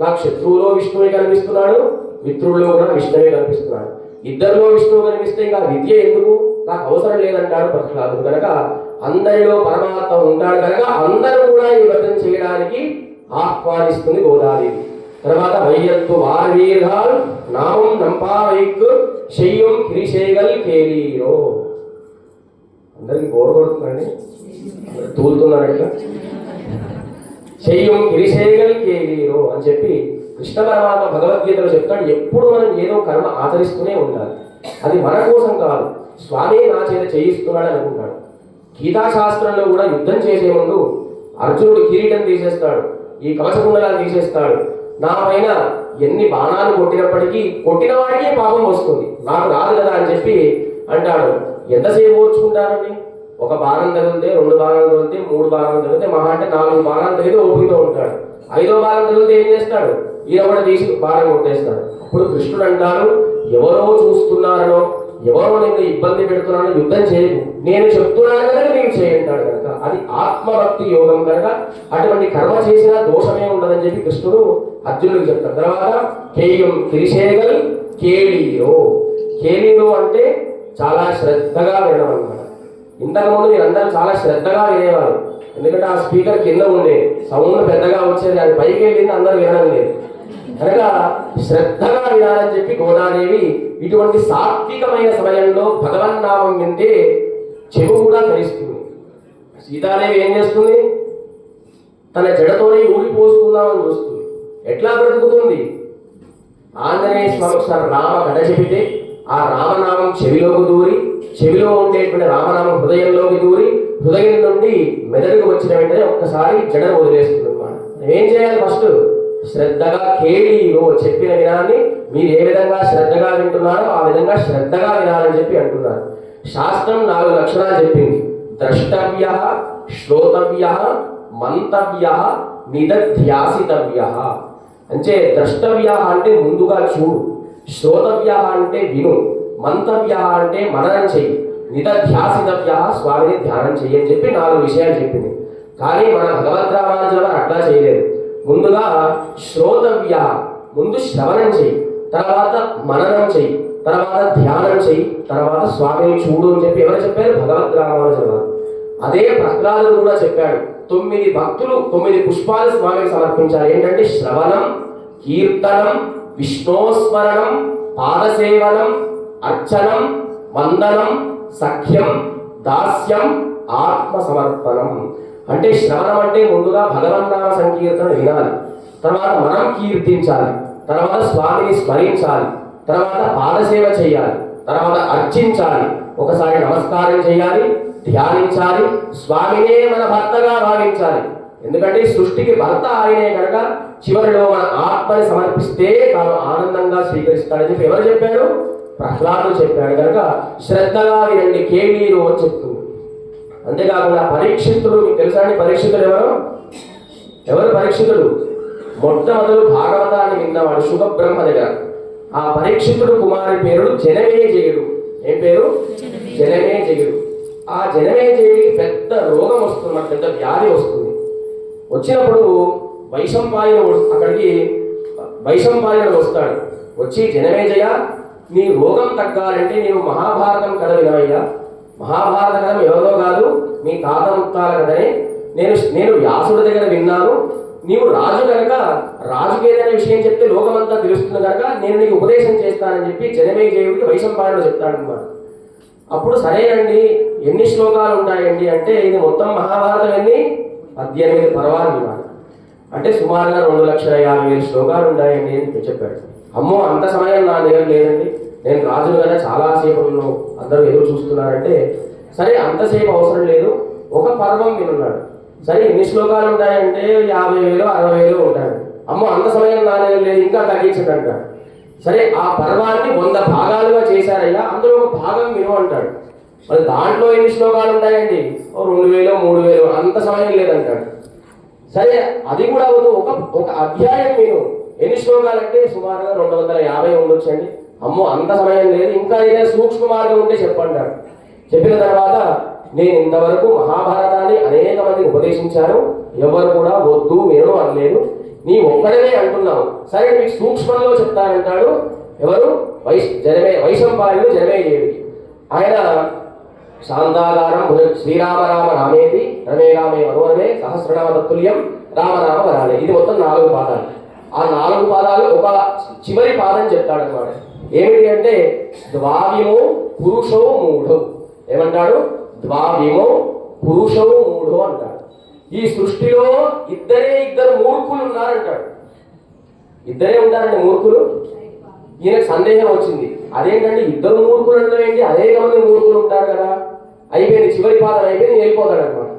నాకు శత్రువులో విష్ణువే కనిపిస్తున్నాడు, మిత్రుల్లో కూడా విష్ణువే కనిపిస్తున్నాడు. ఇద్దరిలో విష్ణువు కనిపిస్తే ఇంకా విద్య ఎందుకు? నాకు అవసరం లేదంటాడు ప్రహ్లాదుడు. కనుక అందరిలో పరమాత్మ ఉంటాడు కనుక అందరూ కూడా ఈ వ్రతం చేయడానికి ఆహ్వానిస్తుంది గోదాదేవి. తర్వాత వైయత్తు వార్వీర్గాల్ నామం నంపావైక్ శయ్యం కిరిశేగల్ కేలీరో. అందరికి బోర్ కొడుతుందండి, తూలుతున్నారు ఇట్లా. శయ్యం కిరిశేగల్ కేలీరో అని చెప్పి కృష్ణ పరమాత్మ భగవద్గీతలో చెప్తాడు. ఎప్పుడు మనం ఏదో కర్మ ఆచరిస్తూనే ఉండాలి. అది మన కోసం కాదు, స్వామి నా చేత చేయిస్తున్నాడు అనుకుంటాడు. గీతాశాస్త్రంలో కూడా యుద్ధం చేసే ముందు అర్జునుడు కిరీటం తీసేస్తాడు, ఈ కవచకుండలాలు తీసేస్తాడు. నా పైన ఎన్ని బాణాలు కొట్టినప్పటికీ కొట్టిన వాడికి పాపం వస్తుంది, నాకు రాదు కదా అని చెప్పి అంటాడు. ఎంతసేపు ఓర్చుకుంటారండి? ఒక బాణం తగిలితే, 2 బాణాలు తగిలితే, 3 బాణాలు తగిలితే, మహా అంటే 4 బాణాలు తగిలితే ఓపికతో ఉంటాడు. 5వ బాణం తగిలితే ఏం చేస్తాడు? ఈయన కూడా తీసి బాణం కొట్టేస్తాడు. అప్పుడు కృష్ణుడు అంటాడు, ఎవరో చూస్తున్నారనో ఎవరో నిన్ను ఇబ్బంది పెడుతున్నానో యుద్ధం చేయకు, నేను చెప్తున్నాను కనుక నేను చేయంటాడు కనుక అది ఆత్మభక్తి యోగం కనుక అటువంటి కర్మ చేసినా దోషమే ఉండదని చెప్పి కృష్ణుడు అర్జునుడికి చెప్తాడు. తర్వాత కేయం త్రిశేగల్ కేళీరో. కేళీరో అంటే చాలా శ్రద్ధగా వినడం అనమాట. ఇంతకుముందు మీరందరూ చాలా శ్రద్ధగా వినేవారు, ఎందుకంటే ఆ స్పీకర్ కింద ఉండే సౌండ్ పెద్దగా వచ్చేది, అది పైకి వెళ్ళింది అందరూ వినడం లేదు కనుక శ్రద్ధగా వినాలని చెప్పి గోదాదేవి ఇటువంటి సాత్వికమైన సమయంలో భగవన్నామం వింటే చెవు కూడా ధరిస్తుంది. సీతాదేవి ఏం చేస్తుంది, తన జడతోనే ఊడిపోసుకుందామని చూస్తుంది. ఎట్లా బ్రతుకుతుంది, ఆంజనేయ స్వామి ఒకసారి రామ గడ చెబితే ఆ రామనామం చెవిలోకి దూరి, చెవిలో ఉండేటువంటి రామనామం హృదయంలోకి దూరి, హృదయం నుండి మెదడుకు వచ్చిన వెంటనే ఒక్కసారి జడను వదిలేస్తుంది అన్నమాట. ఏం చేయాలి, ఫస్ట్ శ్రద్ధగా కేళీరో, చెప్పిన వినాన్ని మీరు ఏ విధంగా శ్రద్ధగా వింటున్నారో ఆ విధంగా శ్రద్ధగా వినాలని చెప్పి అంటున్నారు. శాస్త్రం 4 లక్షణాలు చెప్పింది. ద్రష్టవ్య, శ్రోతవ్య, మంతవ్య, నిదధ్యాసితవ్య. అంటే ద్రష్టవ్య అంటే ముందుగా చూడు, శ్రోతవ్య అంటే విను, మంతవ్య అంటే మననం చెయ్యి, నిదధ్యాసితవ్య స్వామిని ధ్యానం చెయ్యి అని చెప్పి 4 విషయాలు చెప్పింది. కానీ మన భగవద్ రామానుజుల వారు అట్లా చేయలేదు. ముందుగా శ్రోతవ్య, ముందు శ్రవణం చెయ్యి, తర్వాత మననం చెయ్యి, తర్వాత ధ్యానం చెయ్యి, తర్వాత స్వామిని చూడు అని చెప్పి ఎవరు చెప్పారు, భగవద్ రామానుజుల వారు. అదే ప్రహ్లాదుడు కూడా చెప్పాడు, 9 భక్తులు 9 పుష్పాలు స్వామికి సమర్పించాలి. ఏంటంటే శ్రవణం, కీర్తనం, విష్ణోస్మరణం, పాదసేవనం, అర్చనం, వందనం, సఖ్యం, దాస్యం, ఆత్మ సమర్పణం. అంటే శ్రవణం అంటే ముందుగా భగవన్నామ సంకీర్తన వినాలి, తర్వాత మనం కీర్తించాలి, తర్వాత స్వామిని స్మరించాలి, తర్వాత పాదసేవ చేయాలి, తర్వాత అర్చించాలి, ఒకసారి నమస్కారం చేయాలి, ధ్యానించాలి, స్వామినే మన భర్తగా భావించాలి. ఎందుకంటే సృష్టికి భర్త ఆయనే కనుక చివరిలో మన ఆత్మని సమర్పిస్తే తాను ఆనందంగా స్వీకరిస్తాడని చెప్పి ఎవరు చెప్పాడు, ప్రహ్లాదుడు చెప్పాడు. కనుక శ్రద్ధగా వినండి కేళీరు అని చెప్తుంది. అంతేకాకుండా పరీక్షితుడు, మీకు తెలుసా అండి పరీక్షితుడు ఎవరు పరీక్షితుడు? మొట్టమొదలు భాగవతాన్ని విన్నవాడు శుభబ్రహ్మ దగ్గర. ఆ పరీక్షితుడు కుమారి పేరు జనమేజయుడు. ఏం పేరు? జనమేజయుడు. ఆ జనమేజయుడికి పెద్ద రోగం వస్తుంది, పెద్ద వ్యాధి వస్తుంది. వచ్చినప్పుడు వైశంపాయనుడు వస్తాడు. వచ్చి జనమేజయ, నీ రోగం తగ్గాలంటే నీవు మహాభారతం కథ వినవయ్యా. మహాభారత కథ ఎవరో కాదు, మీ తాత ముత్తాల కథనే నేను వ్యాసుడి దగ్గర విన్నాను. నీవు రాజు కనుక రాజుకి ఏదైనా విషయం చెప్తే లోకమంతా తెలుస్తుంది కనుక నేను నీకు ఉపదేశం చేస్తానని చెప్పి జనమేజయుడికి వైశంపాయనుడు చెప్తాడన్నమాట. అప్పుడు సరేనండి, ఎన్ని శ్లోకాలు ఉంటాయండి అంటే ఇది మొత్తం మహాభారతం ఎన్ని 18 పర్వాలు అంటే సుమారుగా 2,50,000 శ్లోకాలు ఉంటాయండి అని చెప్పాడు. అమ్మో అంత సమయం నా దగ్గర లేదండి, నేను రాజులు కదా చాలాసేపు అందరూ ఎదురు చూస్తున్నారంటే సరే అంతసేపు అవసరం లేదు, ఒక పర్వం వినున్నాడు. సరే ఎన్ని శ్లోకాలు ఉంటాయంటే 50,000 60,000 ఉంటాయి. అమ్మో అంత సమయం నా దగ్గర లేదు, ఇంకా తగ్గించండి అంటాడు. సరే ఆ పర్వాన్ని 100 భాగాలుగా చేశారయ్యా, అందులో ఒక భాగం విను అంటాడు. మరి దాంట్లో ఎన్ని శ్లోకాలు ఉంటాయండి, 2,000 3,000, అంత సమయం లేదంటాడు. సరే అది కూడా ఒక అధ్యాయం విను, ఎన్ని శ్లోకాలు అంటే సుమారుగా 250 ఉండొచ్చండి. అమ్మో అంత సమయం లేదు, ఇంకా ఏదైనా సూక్ష్మ మార్గం ఉంటే చెప్పంటాడు. చెప్పిన తర్వాత నేను ఇంతవరకు మహాభారతాన్ని అనేక మందికి ఉపదేశించాను, ఎవరు కూడా వద్దు వినను అనలేదు, నీ ఒక్కడనే అంటున్నావు. సరే మీకు సూక్ష్మంలో చెప్తానంటాడు. ఎవరు? వైశంపాయనుడు జనమేజయుడికి. ఆయన శాంతాగారం శ్రీరామ రామ రామేతి రమే రామే మనోరమే సహస్రనామ తత్తుల్యం రామనామ వరాలే. ఇది మొత్తం 4 పాదాలు. ఆ 4 పాదాలు ఒక చివరి పాదం చెప్తాడన్నమాట. ఏమిటి అంటే ద్వావిమో పురుషో మూఢో. ఏమంటాడు? ద్వావిమో పురుషో మూఢో అంటాడు. ఈ సృష్టిలో ఇద్దరు మూర్ఖులు ఉన్నారంటాడు. ఇద్దరే ఉంటారండి మూర్ఖులు. ఈయనకు సందేహం వచ్చింది, అదేంటంటే 2 మూర్ఖులు అంటే ఏంటి, అనేక మంది మూర్ఖులు ఉంటారు కదా. అయిపోయింది, చివరి పాదం అయిపోయింది, వెళ్ళిపోతాడు అనమాట.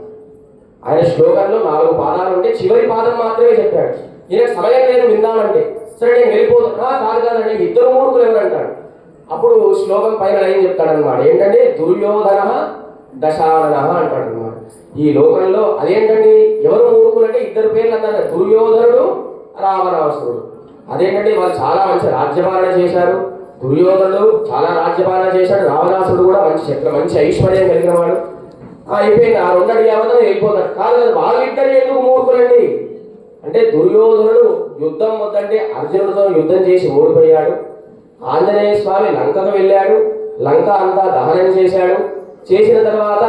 ఆయన శ్లోకంలో 4 పాదాలు ఉంటే చివరి పాదం మాత్రమే చెప్పాడు. ఈయనకు సమయం లేదు విందామంటే. సరే నేను వెళ్ళిపోతున్నా, కాదండి 2 మూర్ఖులు ఎవరంటాడు. అప్పుడు శ్లోకం పైన లైన్ చెప్తాడనమాట. ఏంటంటే దుర్యోధన దశానన అంటాడు అనమాట. ఈ లోకంలో అదేంటండి ఎవరు మూర్ఖులు అంటే 2 పేర్లు అన్నారు, దుర్యోధనుడు రావణాసురుడు. అదేంటంటే వాళ్ళు చాలా మంచి రాజ్యపాలన చేశారు, దుర్యోధనుడు చాలా రాజ్యపాలన చేశాడు, రావణాసుడు కూడా మంచి ఐశ్వర్యం కలిగిన వాడు. అయిపోయింది, ఆ రెండటి యావతను వెళ్ళిపోతాడు. కాదు కదా, వాళ్ళిద్దరు ఎందుకు మూర్ఖులండి అంటే దుర్యోధనుడు యుద్ధం వద్దంటే అర్జునుడితో యుద్ధం చేసి ఓడిపోయాడు. ఆంజనేయ స్వామి లంకకు వెళ్ళాడు, లంక అంతా దహనం చేశాడు. చేసిన తర్వాత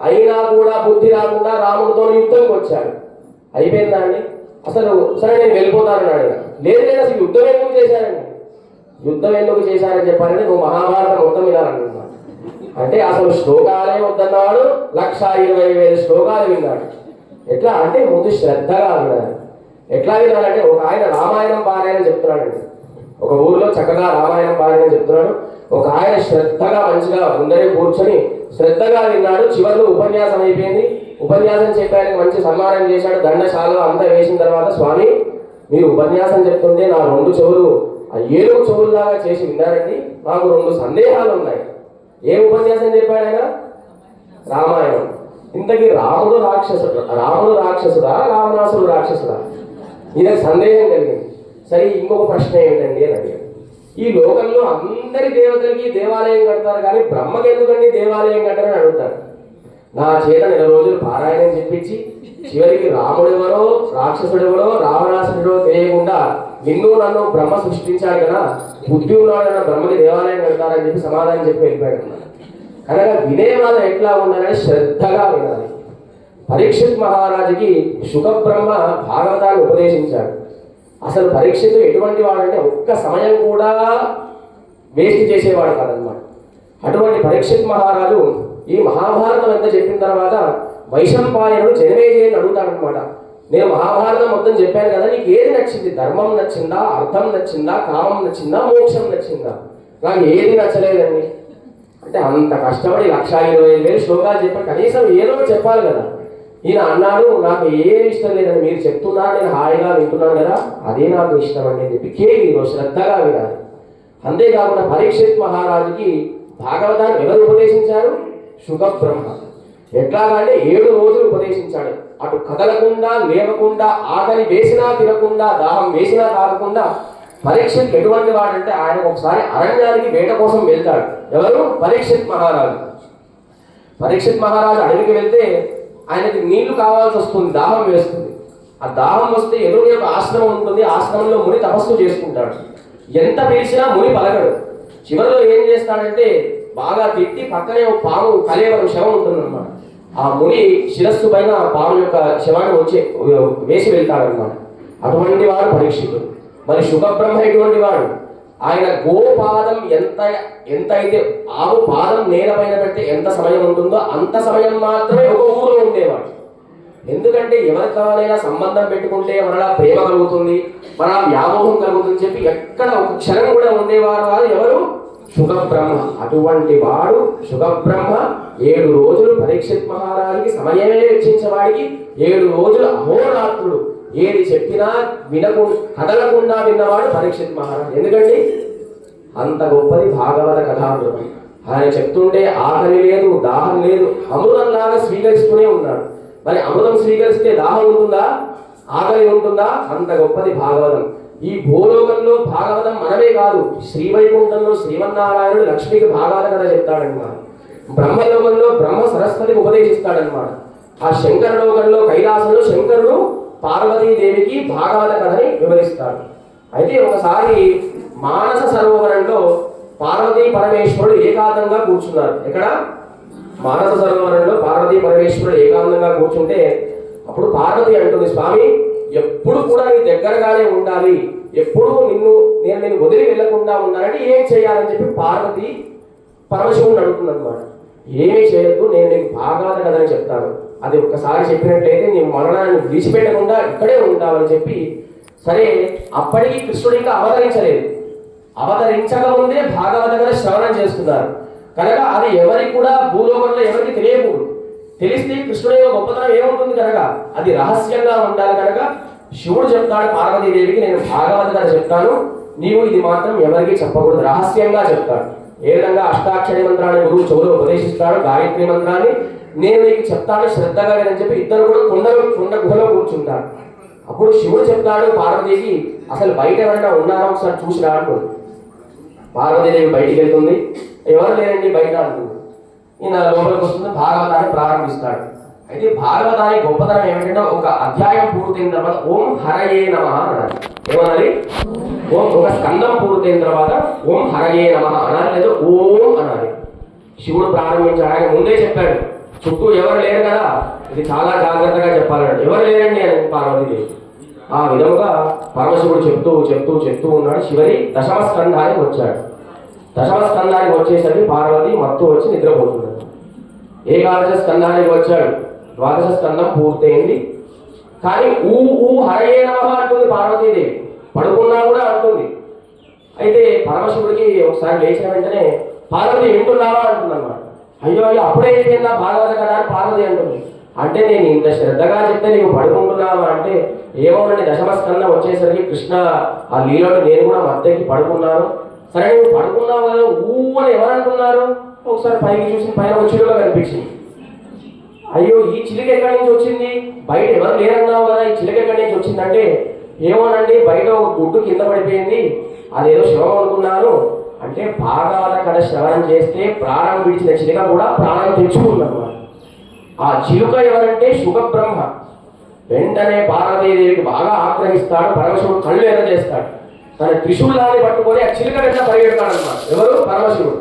అయినా కూడా బుద్ధి రాకుండా రాముడితో యుద్ధంకి వచ్చాడు. అయిపోయిందా అండి? అసలు సరే నేను వెళ్ళిపోతానన్నాడు. లేదు లేదు, అసలు యుద్ధం ఎందుకు చేశాడండి? యుద్ధం ఎందుకు చేశారని చెప్పాలంటే నువ్వు మహాభారతం మొత్తం వినాలనుకున్నాను. అంటే అసలు శ్లోకాలే వద్దన్నవాడు 1,20,000 శ్లోకాలు విన్నాడు. ఎట్లా అంటే ముందు శ్రద్ధగా విన్నాడు. ఎట్లా వినాలంటే ఒక ఆయన రామాయణం పారాయణం చెప్తున్నాడండి. ఒక ఊరిలో చక్కగా రామాయణం పారాయణం చెప్తున్నాడు. ఒక ఆయన శ్రద్ధగా మంచిగా ముందరే కూర్చొని శ్రద్ధగా విన్నాడు. చివరిలో ఉపన్యాసం అయిపోయింది. ఉపన్యాసం చెప్పానికి మంచి సన్మానం చేశాడు. దండశాలలో అంతా వేసిన తర్వాత, స్వామి మీరు ఉపన్యాసం చెప్తుంటే నా 2 చెవులు ఏదో చెవుల్లాగా చేసి విన్నారండి. నాకు 2 సందేహాలు ఉన్నాయి. ఏ ఉపన్యాసం చెప్పాడు ఆయన? రామాయణం. ఇంతకీ రాముడు రాక్షసుడా రావణాసుడు రాక్షసుడా? ఈయనకు సందేహం కలిగింది. సరే ఇంకొక ప్రశ్న ఏమిటండి అని అడిగాడు. ఈ లోకంలో అందరి దేవతలకి దేవాలయం కడతారు, కానీ బ్రహ్మకి ఎందుకండి దేవాలయం కట్టారని అడుగుతారు. నా చేత 4 రోజులు పారాయణం చెప్పించి చివరికి రాముడెవరో రాక్షసుడెవరో రావణాసుడెవరో తెలియకుండా నిన్ను నన్ను బ్రహ్మ సృష్టించాడు కదా, బుద్ధి ఉన్నాడన్న బ్రహ్మకి దేవాలయం కడతారని చెప్పి సమాధానం చెప్పి వెళ్ళిపోయాడు. కనుక వినేవాళ్ళు ఎట్లా ఉండాలని శ్రద్ధగా వినాలి. పరీక్షిత్ మహారాజుకి శుకబ్రహ్మ భాగవతాన్ని ఉపదేశించాడు. అసలు పరీక్షిత్ ఎటువంటి వాడంటే ఒక్క సమయం కూడా వేస్ట్ చేసేవాడు కాదనమాట. అటువంటి పరీక్షిత్ మహారాజు ఈ మహాభారతం ఎంత చెప్పిన తర్వాత వైశంపాయనుడు జనమేజయుని అడుగుతాడనమాట. నేను మహాభారతం మొత్తం చెప్పాను కదా, నీకు ఏది నచ్చింది? ధర్మం నచ్చిందా, అర్థం నచ్చిందా, కామం నచ్చిందా, మోక్షం నచ్చిందా? నాకు ఏది నచ్చలేదండి అంటే అంత కష్టపడి 1,20,000 శ్లోకాలు చెప్పాను, కనీసం ఏదో చెప్పాలి కదా. ఈయన అన్నాడు, నాకు ఏమి ఇష్టం లేదని మీరు చెప్తున్నారు, నేను హాయిగా వింటున్నాను కదా, అదే నాకు ఇష్టం అండి అని చెప్పి కేవలం శ్రద్ధగా వినాలి. అంతేకాకుండా పరీక్షిత్ మహారాజుకి భాగవతాన్ని ఎవరు ఉపదేశించారు? శుకబ్రహ్మ. ఎట్లాగంటే 7 రోజులు ఉపదేశించాడు. అటు కదలకుండా లేవకుండా, ఆకలి వేసినా తినకుండా, దాహం వేసినా తాగకుండా. పరీక్షిత్ ఎటువంటి వాడంటే ఆయన ఒకసారి అరణ్యానికి వేట కోసం వెళ్తాడు. ఎవరు? పరీక్షిత్ మహారాజు. పరీక్షిత్ మహారాజు అడవికి వెళ్తే ఆయనకి నీళ్లు కావాల్సి వస్తుంది, దాహం వేస్తుంది. ఆ దాహం వస్తే ఎదురు ఒక ఆశ్రమం ఉంటుంది, ఆశ్రమంలో ముని తపస్సు చేసుకుంటాడు. ఎంత పిలిచినా ముని పలకడు. చివరిలో ఏం చేస్తాడంటే బాగా తిట్టి పక్కనే ఒక పాము కలేవరం శవం ఉంటుందన్నమాట. ఆ ముని శిరస్సు పైన పాము యొక్క శవాన్ని వచ్చి వేసి వెళ్తాడనమాట. అటువంటి వాడు పరీక్షితుడు. మరి శుకబ్రహ్మ ఎటువంటి వాడు? ఆయన గోపాదం ఎంత అయితే ఆవు పాదం నేలపైన పెడితే ఎంత సమయం ఉంటుందో అంత సమయం మాత్రమే ఒక ఊరిలో ఉండేవాడు. ఎందుకంటే ఎవరితోనైనా సంబంధం పెట్టుకుంటే మనలా ప్రేమ కలుగుతుంది, మన వ్యామోహం కలుగుతుంది చెప్పి ఎక్కడ ఒక క్షణం కూడా ఉండేవారు వారు ఎవరు? శుకబ్రహ్మ. అటువంటి వాడు శుకబ్రహ్మ 7 రోజులు పరీక్షిత్ మహారాజుకి సమయమే వెచ్చించేవాడికి 7 రోజులు అహోరాత్రుడు ఏది చెప్పినా వినకుండా కదలకుండా విన్నవాడు పరీక్షిత్ మహారాజు. ఎందుకండి అంత గొప్పది భాగవత కథామృతం. ఆయన చెప్తుంటే ఆకలి లేదు, దాహం లేదు, అమృతంలాగా స్వీకరిస్తూనే ఉన్నాడు. మరి అమృతం స్వీకరిస్తే దాహం ఉంటుందా, ఆకలి ఉంటుందా? అంత గొప్పది భాగవతం. ఈ భూలోకంలో భాగవతం మనమే కాదు, శ్రీవైకుంఠంలో శ్రీమన్నారాయణుడు లక్ష్మికి భాగవత కథ చెప్తాడన్నమాట. బ్రహ్మలోకంలో బ్రహ్మ సరస్వతికి ఉపదేశిస్తాడన్నమాట. ఆ శంకరలోకంలో కైలాసంలో శంకరుడు పార్వతీదేవికి భాగవత కథని వివరిస్తాడు. అయితే ఒకసారి మానస సరోవరంలో పార్వతీ పరమేశ్వరుడు ఏకాంతంగా కూర్చున్నారు. ఎక్కడ? మానస సరోవరంలో పార్వతీ పరమేశ్వరుడు ఏకాంతంగా కూర్చుంటే అప్పుడు పార్వతి అంటుంది, స్వామి ఎప్పుడు కూడా నీ దగ్గరగానే ఉండాలి, ఎప్పుడు నేను నిన్ను వదిలి వెళ్లకుండా ఉండాలంటే ఏం చేయాలని చెప్పి పార్వతి పరమశివుని అడుగుతుంది అనమాట. ఏమీ చేయొద్దు, నేను నీకు భాగవత కథని చెప్తాను, అది ఒక్కసారి చెప్పినట్లయితే నీ మరణాన్ని విడిచిపెట్టకుండా ఇక్కడే ఉంటావని చెప్పి. సరే, అప్పటికి కృష్ణుడు ఇంకా అవతరించలేదు. అవతరించక ముందే భాగవత కథ శ్రవణం చేస్తున్నారు కనుక అది ఎవరికి కూడా భూలోకంలో ఎవరికి తెలియకూడదు. తెలిస్తే కృష్ణుడి యొక్క గొప్పతనం ఏముంటుంది కనుక అది రహస్యంగా ఉండాలి. కనుక శివుడు చెప్తాడు పార్వతీదేవికి, నేను భాగవత కథ చెప్తాను, నీవు ఇది మాత్రం ఎవరికి చెప్పకూడదు, రహస్యంగా చెప్తాడు. ఏ విధంగా అష్టాక్షరి మంత్రాన్ని గురువు చెవులో ఉపదేశిస్తాడు, గాయత్రి మంత్రాన్ని నేను నీకు చెప్తాను శ్రద్ధగా అని చెప్పి ఇద్దరు కూడా కొండ గుహలో కూర్చుంటారు. అప్పుడు శివుడు చెప్తాడు పార్వతీకి, అసలు బయట ఎవరైనా ఉన్నారో ఒకసారి చూసి రాడు. పార్వతీదేవి బయటికి వెళ్తుంది, ఎవరు లేరండి బయట అంటుంది. ఈయన లోపలికి వస్తుంది, భాగవతాన్ని ప్రారంభిస్తాడు. అయితే భాగవతాన్ని గొప్పతనం ఏమిటంటే ఒక అధ్యాయం పూర్తయిన తర్వాత ఓం హరయే నమః అనాలి. ఏమనాలి? ఓం. ఒక స్కందం పూర్తయిన తర్వాత ఓం హరయే నమః అనాలి, లేదా ఓం అనాలి. శివుడు ప్రారంభించాడు, ఆయన ముందే చెప్పాడు చుట్టూ ఎవరు లేరు కదా, ఇది చాలా జాగ్రత్తగా చెప్పాలన్నాడు. ఎవరు లేరండి అని పార్వతీదేవి. ఆ విధముగా పరమశివుడు చెప్తూ చెప్తూ చెప్తూ ఉన్నాడు. చివరి దశమ స్కంధానికి వచ్చాడు. దశమ స్కంధానికి వచ్చేసరికి పార్వతి మత్తు వచ్చి నిద్రపోతున్నాడు. ఏకాదశ స్కంధానికి వచ్చాడు. ద్వాదశ స్కందం పూర్తయింది. కానీ ఊ ఊ హరయే నమః అంటుంది పార్వతీదేవి, పడుకున్నా కూడా అంటుంది. అయితే పరమశివుడికి ఒకసారి లేచిన వెంటనే పార్వతి వింటున్నావా అంటుంది అన్నమాట. అయ్యో అయ్యో అప్పుడే అయిపోయిందా భాగవత కదా అని పార్వతి అంటుంది. అంటే నేను ఇంత శ్రద్ధగా చెప్తే నీకు పడుకుంటున్నావా అంటే, ఏమోనండి దశమ స్కందం వచ్చేసరికి కృష్ణ ఆ లీలలో నేను కూడా మత్తెక్కి పడుకున్నాను. సరే నువ్వు పడుకున్నావు కదా ఊ అని ఎవరంటున్నారు? ఒకసారి పైకి చూసి పైన ఒక చిలుక కనిపించింది. అయ్యో ఈ చిలుక ఎక్కడి నుంచి వచ్చింది? బయట ఎవరు లేరన్నావు కదా, ఈ చిలుక ఎక్కడి నుంచి వచ్చిందంటే, ఏమోనండి బయట ఒక గుడ్డు కింద పడిపోయింది, అదేదో శవం అనుకున్నాను అంటే, భాగవత కథ శ్రవణం చేస్తే ప్రాణం విడిచిన చిలుక కూడా ప్రాణం తెచ్చుకుందన్నమాట. ఆ చిలుక ఎవరంటే శుభబ్రహ్మ. వెంటనే పార్వతీదేవికి బాగా ఆగ్రహిస్తాడు. పరమశివుడు కళ్ళు ఎర్ర చేస్తాడు. తన త్రిశూలాన్ని పట్టుకొని ఆ చిలుక వెంట పరిగెడతాడు అన్నమాట. ఎవరు? పరమశివుడు.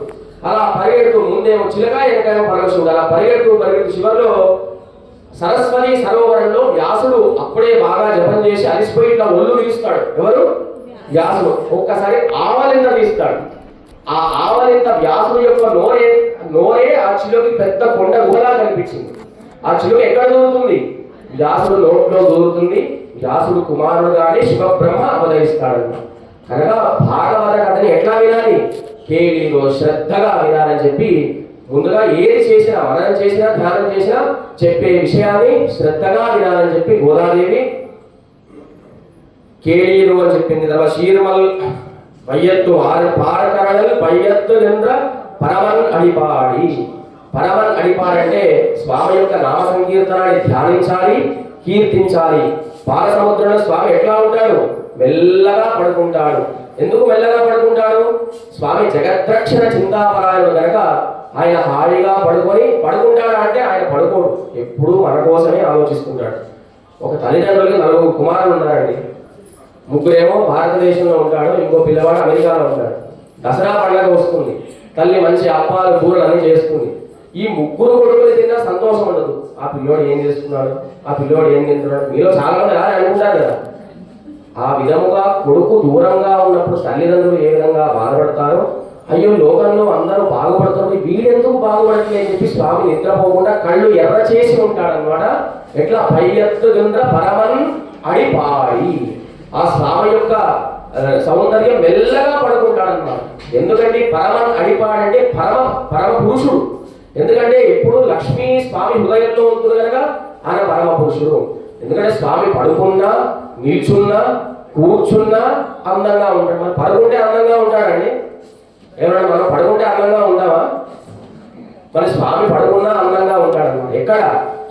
అలా పరిగెడుతూ ముందేమో చిలుక, వెనకేమో పరమశివుడు. అలా పరిగెడుతూ చివరిలో సరస్వతి సరోవరంలో వ్యాసుడు అప్పుడే బాగా జపం చేసి అలిసిపోయి ఇట్లా ఒళ్ళు విరుస్తాడు. ఎవరు? వ్యాసుడు. ఒక్కసారి ఆవలింత తీస్తాడు. ఆ ఆవలింత వ్యాసుడు యొక్క నోరే ఆ చిలుకకి పెద్ద కొండ గుహలా కనిపించింది. ఆ చిలుక ఎక్కడ దూరుతుంది? వ్యాసుడు నోట్లో దూరుతుంది. వ్యాసుడు కుమారుడుగానే శివబ్రహ్మ అవతరిస్తాడు. కనుక భాగవత కథని ఎట్లా వినాలి? కేవీలో శ్రద్ధగా వినాలని చెప్పి ముందుగా ఏది చేసినా, మననం చేసినా, ధ్యానం చేసినా చెప్పే విషయాన్ని శ్రద్ధగా వినాలని చెప్పి గోదాదేవి కేళీరు అని చెప్పింది. తర్వాత శీర్మల్ పయ్యత్తు పారకరణలు పయ్యత్తు చంద్ర పరమన్ అడిపాడి. పరమన్ అడిపాడంటే స్వామి యొక్క నామ సంకీర్తనాన్ని ధ్యానించాలి, కీర్తించాలి. పాలసముద్రంలో స్వామి ఎట్లా ఉంటాడు? మెల్లగా పడుకుంటాడు. ఎందుకు మెల్లగా పడుకుంటాడు? స్వామి జగద్రక్షణ చింతాపరాయణుడు కనుక ఆయన హాయిగా పడుకుంటాడు. అంటే ఆయన పడుకోడు, ఎప్పుడూ మన కోసమే ఆలోచిస్తుంటాడు. ఒక తల్లిదండ్రులకి 4 కుమారులు ఉన్నారండి. ముగ్గురేమో భారతదేశంలో ఉంటాడు, ఇంకో పిల్లవాడు అమెరికాలో ఉంటాడు. దసరా పండుగ వస్తుంది, తల్లి మంచి అప్పాలు కూరలు అన్నీ చేస్తుంది. ఈ ముగ్గురు కొడుకులు తిన్నా సంతోషం ఉండదు. ఆ పిల్లోడు ఏం చేస్తున్నాడు, ఆ పిల్లోడు ఏం తింటున్నాడు, మీలో చాలా మంది అలా అనుకుంటారు కదా. ఆ విధముగా కొడుకు దూరంగా ఉన్నప్పుడు తల్లిదండ్రులు ఏ విధంగా బాధపడతారో, అయ్యో లోకంలో అందరూ బాగుపడుతుంది, వీడెందుకు బాగుపడట్లే అని చెప్పి స్వామి నిద్రపోకుండా కళ్ళు ఎర్ర చేసి ఉంటాడనమాట. ఎట్లా? పయ్యత్తు చంద్ర పరమన్ అడిపాడి. ఆ స్వామి యొక్క సౌందర్యం మెల్లగా పడుకుంటాడన్నమాట. ఎందుకంటే పరమన్ అడిపాడంటే పరమ పురుషుడు. ఎందుకంటే ఎప్పుడు లక్ష్మీ స్వామి హృదయంలో ఉంటుంది కనుక ఆయన పరమ పురుషుడు. ఎందుకంటే స్వామి పడుకున్నా, నిల్చున్నా, కూర్చున్నా అందంగా ఉంటాడు. మనం పడుకుంటే అందంగా ఉంటాడండి. ఏమన్నా మనం పడుకుంటే అందంగా ఉంటామా? మరి స్వామి పడుకున్నా అందంగా ఉంటాడన్నమాట. ఎక్కడ?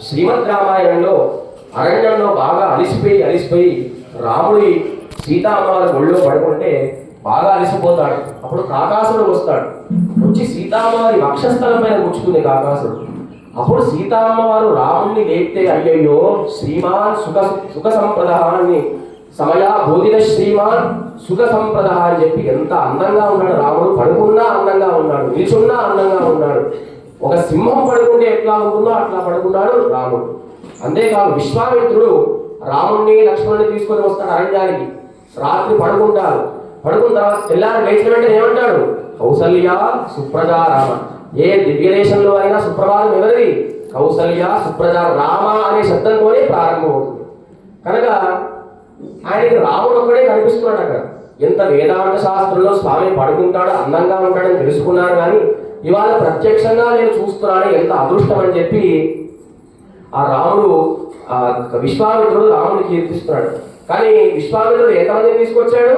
శ్రీమద్ రామాయణంలో అరణ్యంలో బాగా అలిసిపోయి రాముడి సీతామ్మవారి ఒళ్ళో పడుకుంటే బాగా అలిసిపోతాడు. అప్పుడు కాకాసుడు వస్తాడు. వచ్చి సీతామ్మవారి వక్షస్థలం పైన కూర్చుంది కాకాసుడు. అప్పుడు సీతామ్మవారు రాముడిని లేపితే, అయ్యయ్యో శ్రీమాన్ సుఖ సంప్రదాయాన్ని సమయా బోధిన శ్రీమాన్ సుఖ సంప్రదాయ అని చెప్పి ఎంత అందంగా ఉన్నాడు రాముడు. పడుకున్నా అందంగా ఉన్నాడు, నిల్చున్నా అందంగా ఉన్నాడు. ఒక సింహం పడుకుంటే ఎట్లా ఉంటుందో అట్లా పడుకున్నాడు రాముడు. అంతేకాదు విశ్వామిత్రుడు రాముడిని లక్ష్మణుని తీసుకొని వస్తాడు అరణ్యానికి. రాత్రి పడుకుంటారు. పడుకున్న తర్వాత తెల్లారి లేచిన వెంటనే ఏమంటాడు? కౌసల్య సుప్రజా రామ. ఏ దివ్య దేశంలో అయినా సుప్రభాతం ఎవరిది? కౌసల్య సుప్రజా రామ అనే శబ్దంతోనే ప్రారంభమవుతుంది. కనుక ఆయనకి రాముడు ఒక్కడే కనిపిస్తున్నాడు అక్కడ. ఎంత వేదాంత శాస్త్రంలో స్వామి పడుకుంటాడు, అందంగా ఉంటాడని తెలుసుకున్నాను, కానీ ఇవాళ ప్రత్యక్షంగా నేను చూస్తున్నాను, ఎంత అదృష్టం అని చెప్పి ఆ రాముడు విశ్వామిత్రుడు రాముడిని కీర్తిస్తున్నాడు. కానీ విశ్వామిత్రుడు ఎంతమందిని తీసుకొచ్చాడు?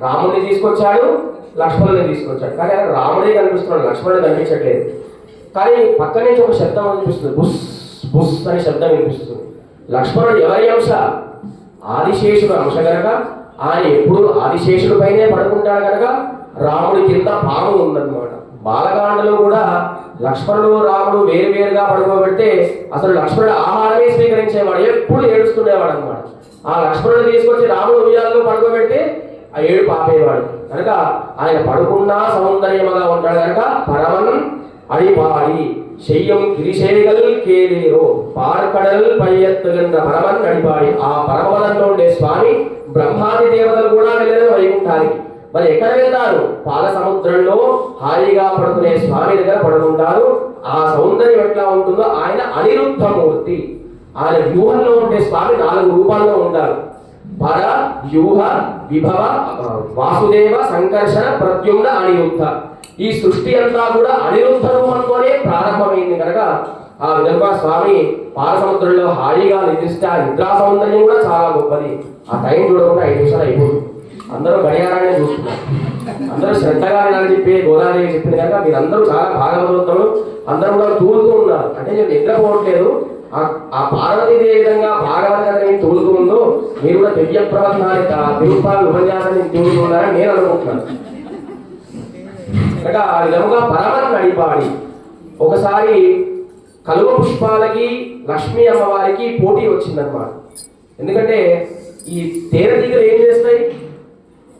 రాముడిని తీసుకొచ్చాడు, లక్ష్మణుని తీసుకొచ్చాడు. కానీ అక్కడ రాముడే కనిపిస్తున్నాడు, లక్ష్మణుడు కనిపించట్లేదు. కానీ పక్క నుంచి ఒక శబ్దం వినిపిస్తుంది, బుస్ బుస్ అనే శబ్దం వినిపిస్తుంది. లక్ష్మణుడు ఎవరి అంశ? ఆదిశేషుడు అంశ కనుక ఆయన ఎప్పుడు ఆదిశేషుడి పైనే పడుకుంటాడు కనుక రాముడి కింద పాము ఉందన్నమాట. బాలకాండలో కూడా లక్ష్మణుడు రాముడు వేరువేరుగా పడుకోబెడితే అసలు లక్ష్మణుడు ఆహారమే స్వీకరించేవాడు, ఎప్పుడు ఏడుస్తుండేవాడు అనమాట. ఆ లక్ష్మణుడు తీసుకొచ్చి రాముడు ఉయ్యాలలో పడుకోబెడితే ఆ ఏడుపు ఆపేవాడు. కనుక ఆయన పడుకున్నా సౌందర్యముగా ఉంటాడు కనుక పరమన్ అడిపాడి చెయ్యం గిరిశేగల్ కేలేరో పార్కడల్ పయ్యెత్తుగన్న పరమన్ అడిపాడి. ఆ పరమపదంలో ఉండే స్వామి బ్రహ్మాది దేవతలు కూడా వెళ్ళలేదు వైకుంఠానికి. మరి ఎక్కడ వెళ్తారు? పాల సముద్రంలో హాయిగా పడుకునే స్వామి దగ్గర పడుకుంటారు. ఆ సౌందర్యం ఎట్లా ఉంటుందో ఆయన అనిరుద్ధమూర్తి. ఆయన వ్యూహంలో ఉండే స్వామి 4 రూపాల్లో ఉంటారు. పర వ్యూహ విభవ వాసుదేవ సంకర్షణ ప్రద్యుమ్న అనిరుద్ధ. ఈ సృష్టి అంతా కూడా అనిరుద్ధ రూపంతోనే ప్రారంభమైంది కనుక ఆ విధంగా స్వామి పాల సముద్రంలో హాయిగా నిద్రిస్తే ఆ నిద్రా సౌందర్యం కూడా చాలా గొప్పది. ఆ టైం చూడకుండా 5 నిమిషాలు అయిపోతుంది. అందరూ గడియారాన్ని చూస్తున్నారు. అందరూ శ్రద్ధగా వినాలని చెప్పి గోదాదేవి చెప్పింది కనుక మీరందరూ చాలా భాగవతులు, అందరూ కూడా తూలుతూ ఉన్నారు. అంటే నేను నిద్రపోవట్లేదు, ఆ పార్వతీదేవి విధంగా భాగవత కథ నేను తూలుతూ ఉందో మీరు కూడా దివ్య ప్రవచనాలు తిరుపాలు ఉపన్యాసాన్ని తూలుతూ ఉన్నారని నేను అనుకుంటున్నాను. కనుక ఆ విధముగా పరమన్ నడిపాడి. ఒకసారి కలువ పుష్పాలకి లక్ష్మీ అమ్మవారికి పోటీ వచ్చిందన్నమాట. ఎందుకంటే ఈ తేనె దిగులు ఏం చేస్తాయి?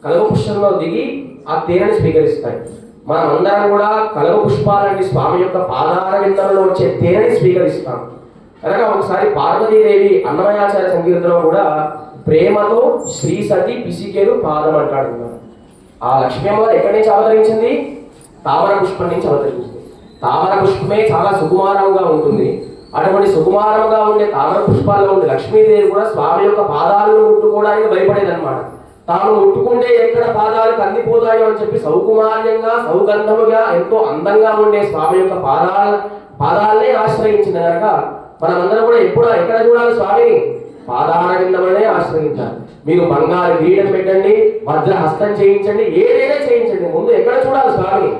కలువ పుష్పంలో దిగి ఆ తేనెని స్వీకరిస్తాయి. మనం అందరం కూడా కలువ పుష్పాలంటే స్వామి యొక్క పాదాల విందనలో వచ్చే తేనెని స్వీకరిస్తాం. కనుక ఒకసారి పార్వతీదేవి అన్నమయాచార్య సంకీర్తనలో కూడా ప్రేమతో శ్రీ సతి పిసికెలు పాదం అంటాడు. ఆ లక్ష్మీ అమ్మవారు ఎక్కడి నుంచి అవతరించింది? తామర పుష్పం నుంచి అవతరించింది. తామర పుష్పమే చాలా సుకుమారంగా ఉంటుంది. అటువంటి సుకుమారంగా ఉండే తామర పుష్పాల్లో ఉండే లక్ష్మీదేవి కూడా స్వామి యొక్క పాదాలను ముట్టుకోవడానికి భయపడేదన్నమాట. తాను ముట్టుకుంటే ఎక్కడ పాదాలు కందిపోతాయో అని చెప్పి సౌకుమార్యంగా సౌగంధముగా ఎంతో అందంగా ఉండే స్వామి యొక్క పాదాలనే ఆశ్రయించింది కనుక మనమందరం కూడా ఎక్కడ చూడాలి? స్వామిని పాదాల విందమనే ఆశ్రయించాలి. మీరు బంగారు కిరీటం పెట్టండి, వజ్ర హస్తం చేయించండి, ఏదైనా చేయించండి, ముందు ఎక్కడ చూడాలి? స్వామిని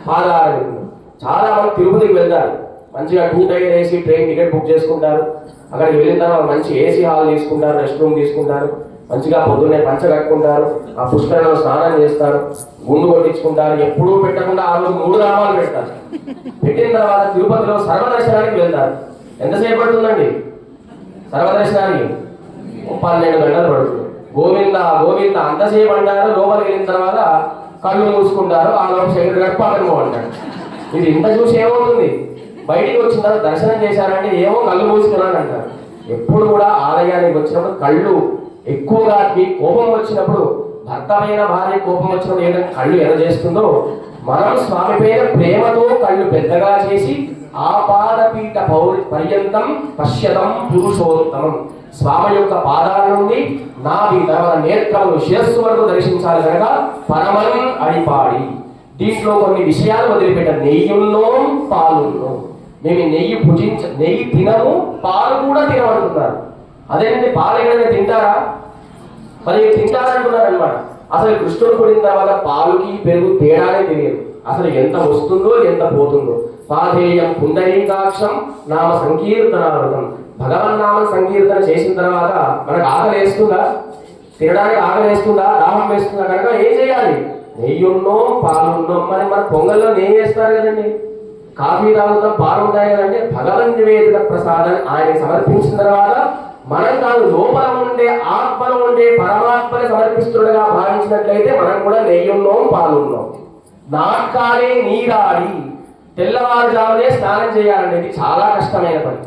పాదాల విందం. చాలా మంది తిరుపతికి వెళ్తారు, మంచిగా 2 టైర్ వేసి ట్రైన్ టికెట్ బుక్ చేసుకుంటారు. అక్కడికి వెళ్ళిన తర్వాత మంచి ఏసీ హాల్ తీసుకుంటారు, రెస్ట్ రూమ్ తీసుకుంటారు, మంచిగా పొద్దున్నే పంచ కట్టుకుంటారు, ఆ పుష్కరంలో స్నానం చేస్తారు, గుండు కొట్టించుకుంటారు. ఎప్పుడూ పెట్టకుండా ఆ రోజు 3 నామాలు పెడతారు. పెట్టిన తర్వాత తిరుపతిలో సర్వదర్శనానికి వెళ్తారు. ఎంతసేపు పడుతుందండి సర్వదర్శనానికి? 12 గంటలు పడుతుంది. గోవింద గోవింద అంతసేపు అంటారు. లోపలికి వెళ్ళిన తర్వాత కళ్ళు మూసుకుంటారు. ఆ లోపల శంకర్ గడపడము అంటాడు. ఇది ఇంత చూసి ఏమవుతుంది? బయటికి వచ్చిన తర్వాత దర్శనం చేశారంటే ఏమో కళ్ళు మూసుకున్నాను అంటారు. ఎప్పుడు కూడా ఆలయానికి వచ్చినప్పుడు కళ్ళు ఎక్కువగా మీ కోపం వచ్చినప్పుడు, భర్త పైన భార్య కోపం వచ్చినప్పుడు ఏదైనా కళ్ళు ఎలా చేస్తుందో మనం స్వామి పైన ప్రేమతో కళ్ళు పెద్దగా చేసి ఆపాదపీఠ పర్యంతం పశ్యతం పురుషోత్తమం. స్వామి యొక్క పాదాల నుండి నాభి తర్వాత నేత్రములు శిరస్సు వరకు దర్శించాలి కనుక పరమం అడిపాడి. దీంట్లో కొన్ని విషయాలు వదిలిపెట్టారు. నెయ్యున్నో పాలున్నో. మేము నెయ్యి తినము, పాలు కూడా తినమంటున్నారు. అదేంటి పాలు ఎక్కడైనా తింటారా? మరి తింటారంటున్నారు అనమాట. అసలు కృష్ణుడు పుడిన తర్వాత పాలుకి పెరుగు తేడానే తెలియదు. అసలు ఎంత వస్తుందో ఎంత పోతుందో. పాధేయం పుండరీకాక్షం నామ సంకీర్తనామృతం. భగవన్నామం సంకీర్తన చేసిన తర్వాత మనకు ఆకలి వేస్తుందా? తినడానికి ఆకలి వేస్తుందా? దాహం వేస్తుందా? కనుక ఏం చేయాలి? నెయ్యున్నో పాలున్నో. మరి మన పొంగల్లో నెయ్యి వేస్తారు కదండి, కాఫీ తాగుతాం, పాలు ఉంటాయి కదండి. భగవన్ నివేదిత ప్రసాదాన్ని ఆయన సమర్పించిన తర్వాత మనం కాదు లోపల ఉండే ఆత్మలో ఉండే పరమాత్మని సమర్పిస్తున్నగా భావించినట్లయితే మనం కూడా నెయ్యున్నో పాలున్నో. నాట్కాలే నీరాడి తెల్లవారుజామునే స్నానం చేయాలండి. ఇది చాలా కష్టమైన పని.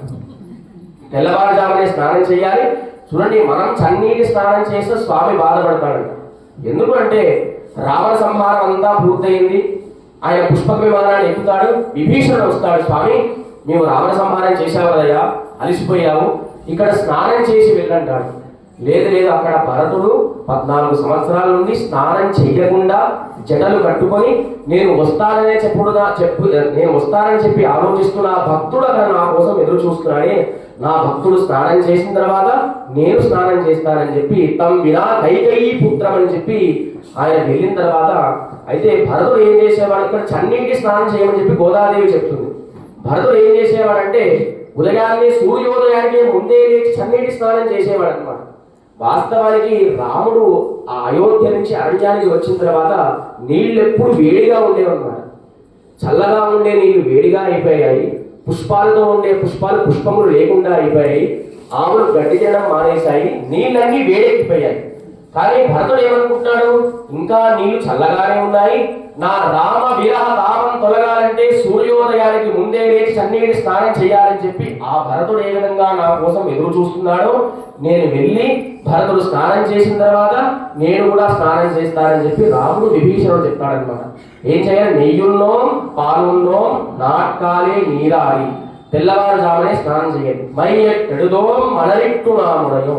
తెల్లవారుజామునే స్నానం చేయాలి. చూడండి, మనం చన్నీటి స్నానం చేస్తే స్వామి బాధపడతాడంట. ఎందుకంటే రావణ సంహారం అంతా పూర్తయింది. ఆయన పుష్పక విమానాన్ని ఎక్కుతాడు. విభీషణుడు వస్తాడు, స్వామి మేము రావణ సంహారం చేశావు కదయ్యా, అలిసిపోయావు, ఇక్కడ స్నానం చేసి వెళ్ళంటాడు. లేదు అక్కడ భరతుడు 14 సంవత్సరాల నుండి స్నానం చేయకుండా జడలు కట్టుకొని నేను వస్తానని చెప్పి ఆలోచిస్తున్న ఆ భక్తుడు అక్కడ నా కోసం ఎదురు చూస్తున్నాడే. నా భక్తుడు స్నానం చేసిన తర్వాత నేను స్నానం చేస్తానని చెప్పి తమ్ వినా కైకేయీ పుత్రం అని చెప్పి ఆయన వెళ్ళిన తర్వాత, అయితే భరతుడు ఏం చేసేవాడు? ఇక్కడ చన్నీటి స్నానం చేయమని చెప్పి గోదాదేవి చెప్తుంది. భరతుడు ఏం చేసేవాడంటే ఉదయాన్నే సూర్యోదయానికి ముందే లేచి చన్నీటి స్నానం చేసేవాడు అనమాట. వాస్తవానికి రాముడు ఆ అయోధ్య నుంచి అరణ్యానికి వచ్చిన తర్వాత నీళ్ళు ఎప్పుడు వేడిగా ఉండేవన్నమాట. చల్లగా ఉండే నీళ్లు వేడిగా అయిపోయాయి, పుష్పాలతో ఉండే పుష్పాలు పుష్పములు లేకుండా అయిపోయాయి, ఆవులు గడ్డి తినడం మానేశాయి, నీళ్ళన్నీ వేడెక్కిపోయాయి. కానీ భరతుడు ఏమనుకుంటున్నాడు, ఇంకా నీళ్లు చల్లగానే ఉన్నాయి, నా రామ విరహ తాపం తొలగాలంటే సూర్యోదయానికి ముందే లేచి చన్నీటి స్నానం చేయాలని చెప్పి ఆ భరతుడు ఏ విధంగా నా కోసం ఎదురు చూస్తున్నాడో నేను వెళ్ళి భరతుడు స్నానం చేసిన తర్వాత నేను కూడా స్నానం చేస్తానని చెప్పి రాముడు విభీషణుడు చెప్తాడనమాట. ఏం చేయాలి, నెయ్యున్నో పాలున్నో నాట్కాలే నీరాడి, తెల్లవారుజామునే స్నానం చేయాలి. మైయెట్టెడుదో మడలిట్టు నాముడయో,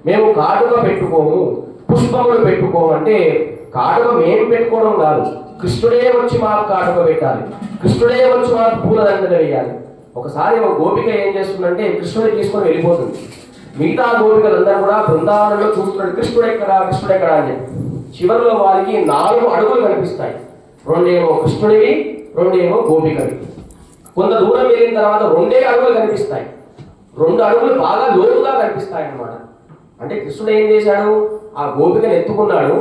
మేము కాటుక పెట్టుకోము పుష్పములు పెట్టుకోము. అంటే కాటుక మేము పెట్టుకోవడం కాదు, కృష్ణుడే వచ్చి మాకు కాటుక పెట్టాలి, కృష్ణుడే వచ్చి మాకు పూలదండలు వేయాలి. ఒకసారి ఒక గోపిక ఏం చేస్తుందంటే కృష్ణుడిని తీసుకొని వెళ్ళిపోతుంది. మిగతా గోపికలందరూ కూడా బృందావనంలో చూస్తున్నాడు, కృష్ణుడు ఎక్కడా కృష్ణుడు ఎక్కడా అని చెప్పి. చివరిలో వారికి 4 అడుగులు కనిపిస్తాయి, 2 ఏమో కృష్ణుడివి, 2 ఏమో గోపికవి. కొంత దూరం వెళ్ళిన తర్వాత 2 అడుగులు కనిపిస్తాయి, 2 అడుగులు బాగా లోతుగా కనిపిస్తాయి అన్నమాట. అంటే కృష్ణుడు ఏం చేశాడు, ఆ గోపికను ఎత్తుకున్నాడు,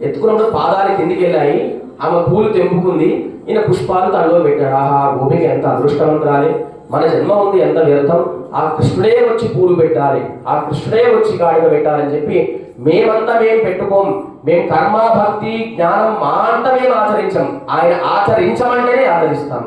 ఎత్తుకున్నప్పుడు పాదాలు కిందికి వెళ్ళాయి, ఆమె పూలు తెంపుకుంది, ఈయన పుష్పాలు తనలో పెట్టాడు. ఆహా, గోపిక ఎంత అదృష్టవంతురాలి, మన జన్మ ఉంది ఎంత వ్యర్థం, ఆ కృష్ణుడే వచ్చి పూలు పెట్టాలి, ఆ కృష్ణుడే వచ్చి కాడిగా పెట్టాలని చెప్పి మేమంతా మేము పెట్టుకోం, మేము కర్మ భక్తి జ్ఞానం మా అంతా మేము ఆచరించాం, ఆయన ఆచరించమంటేనే ఆచరిస్తాం.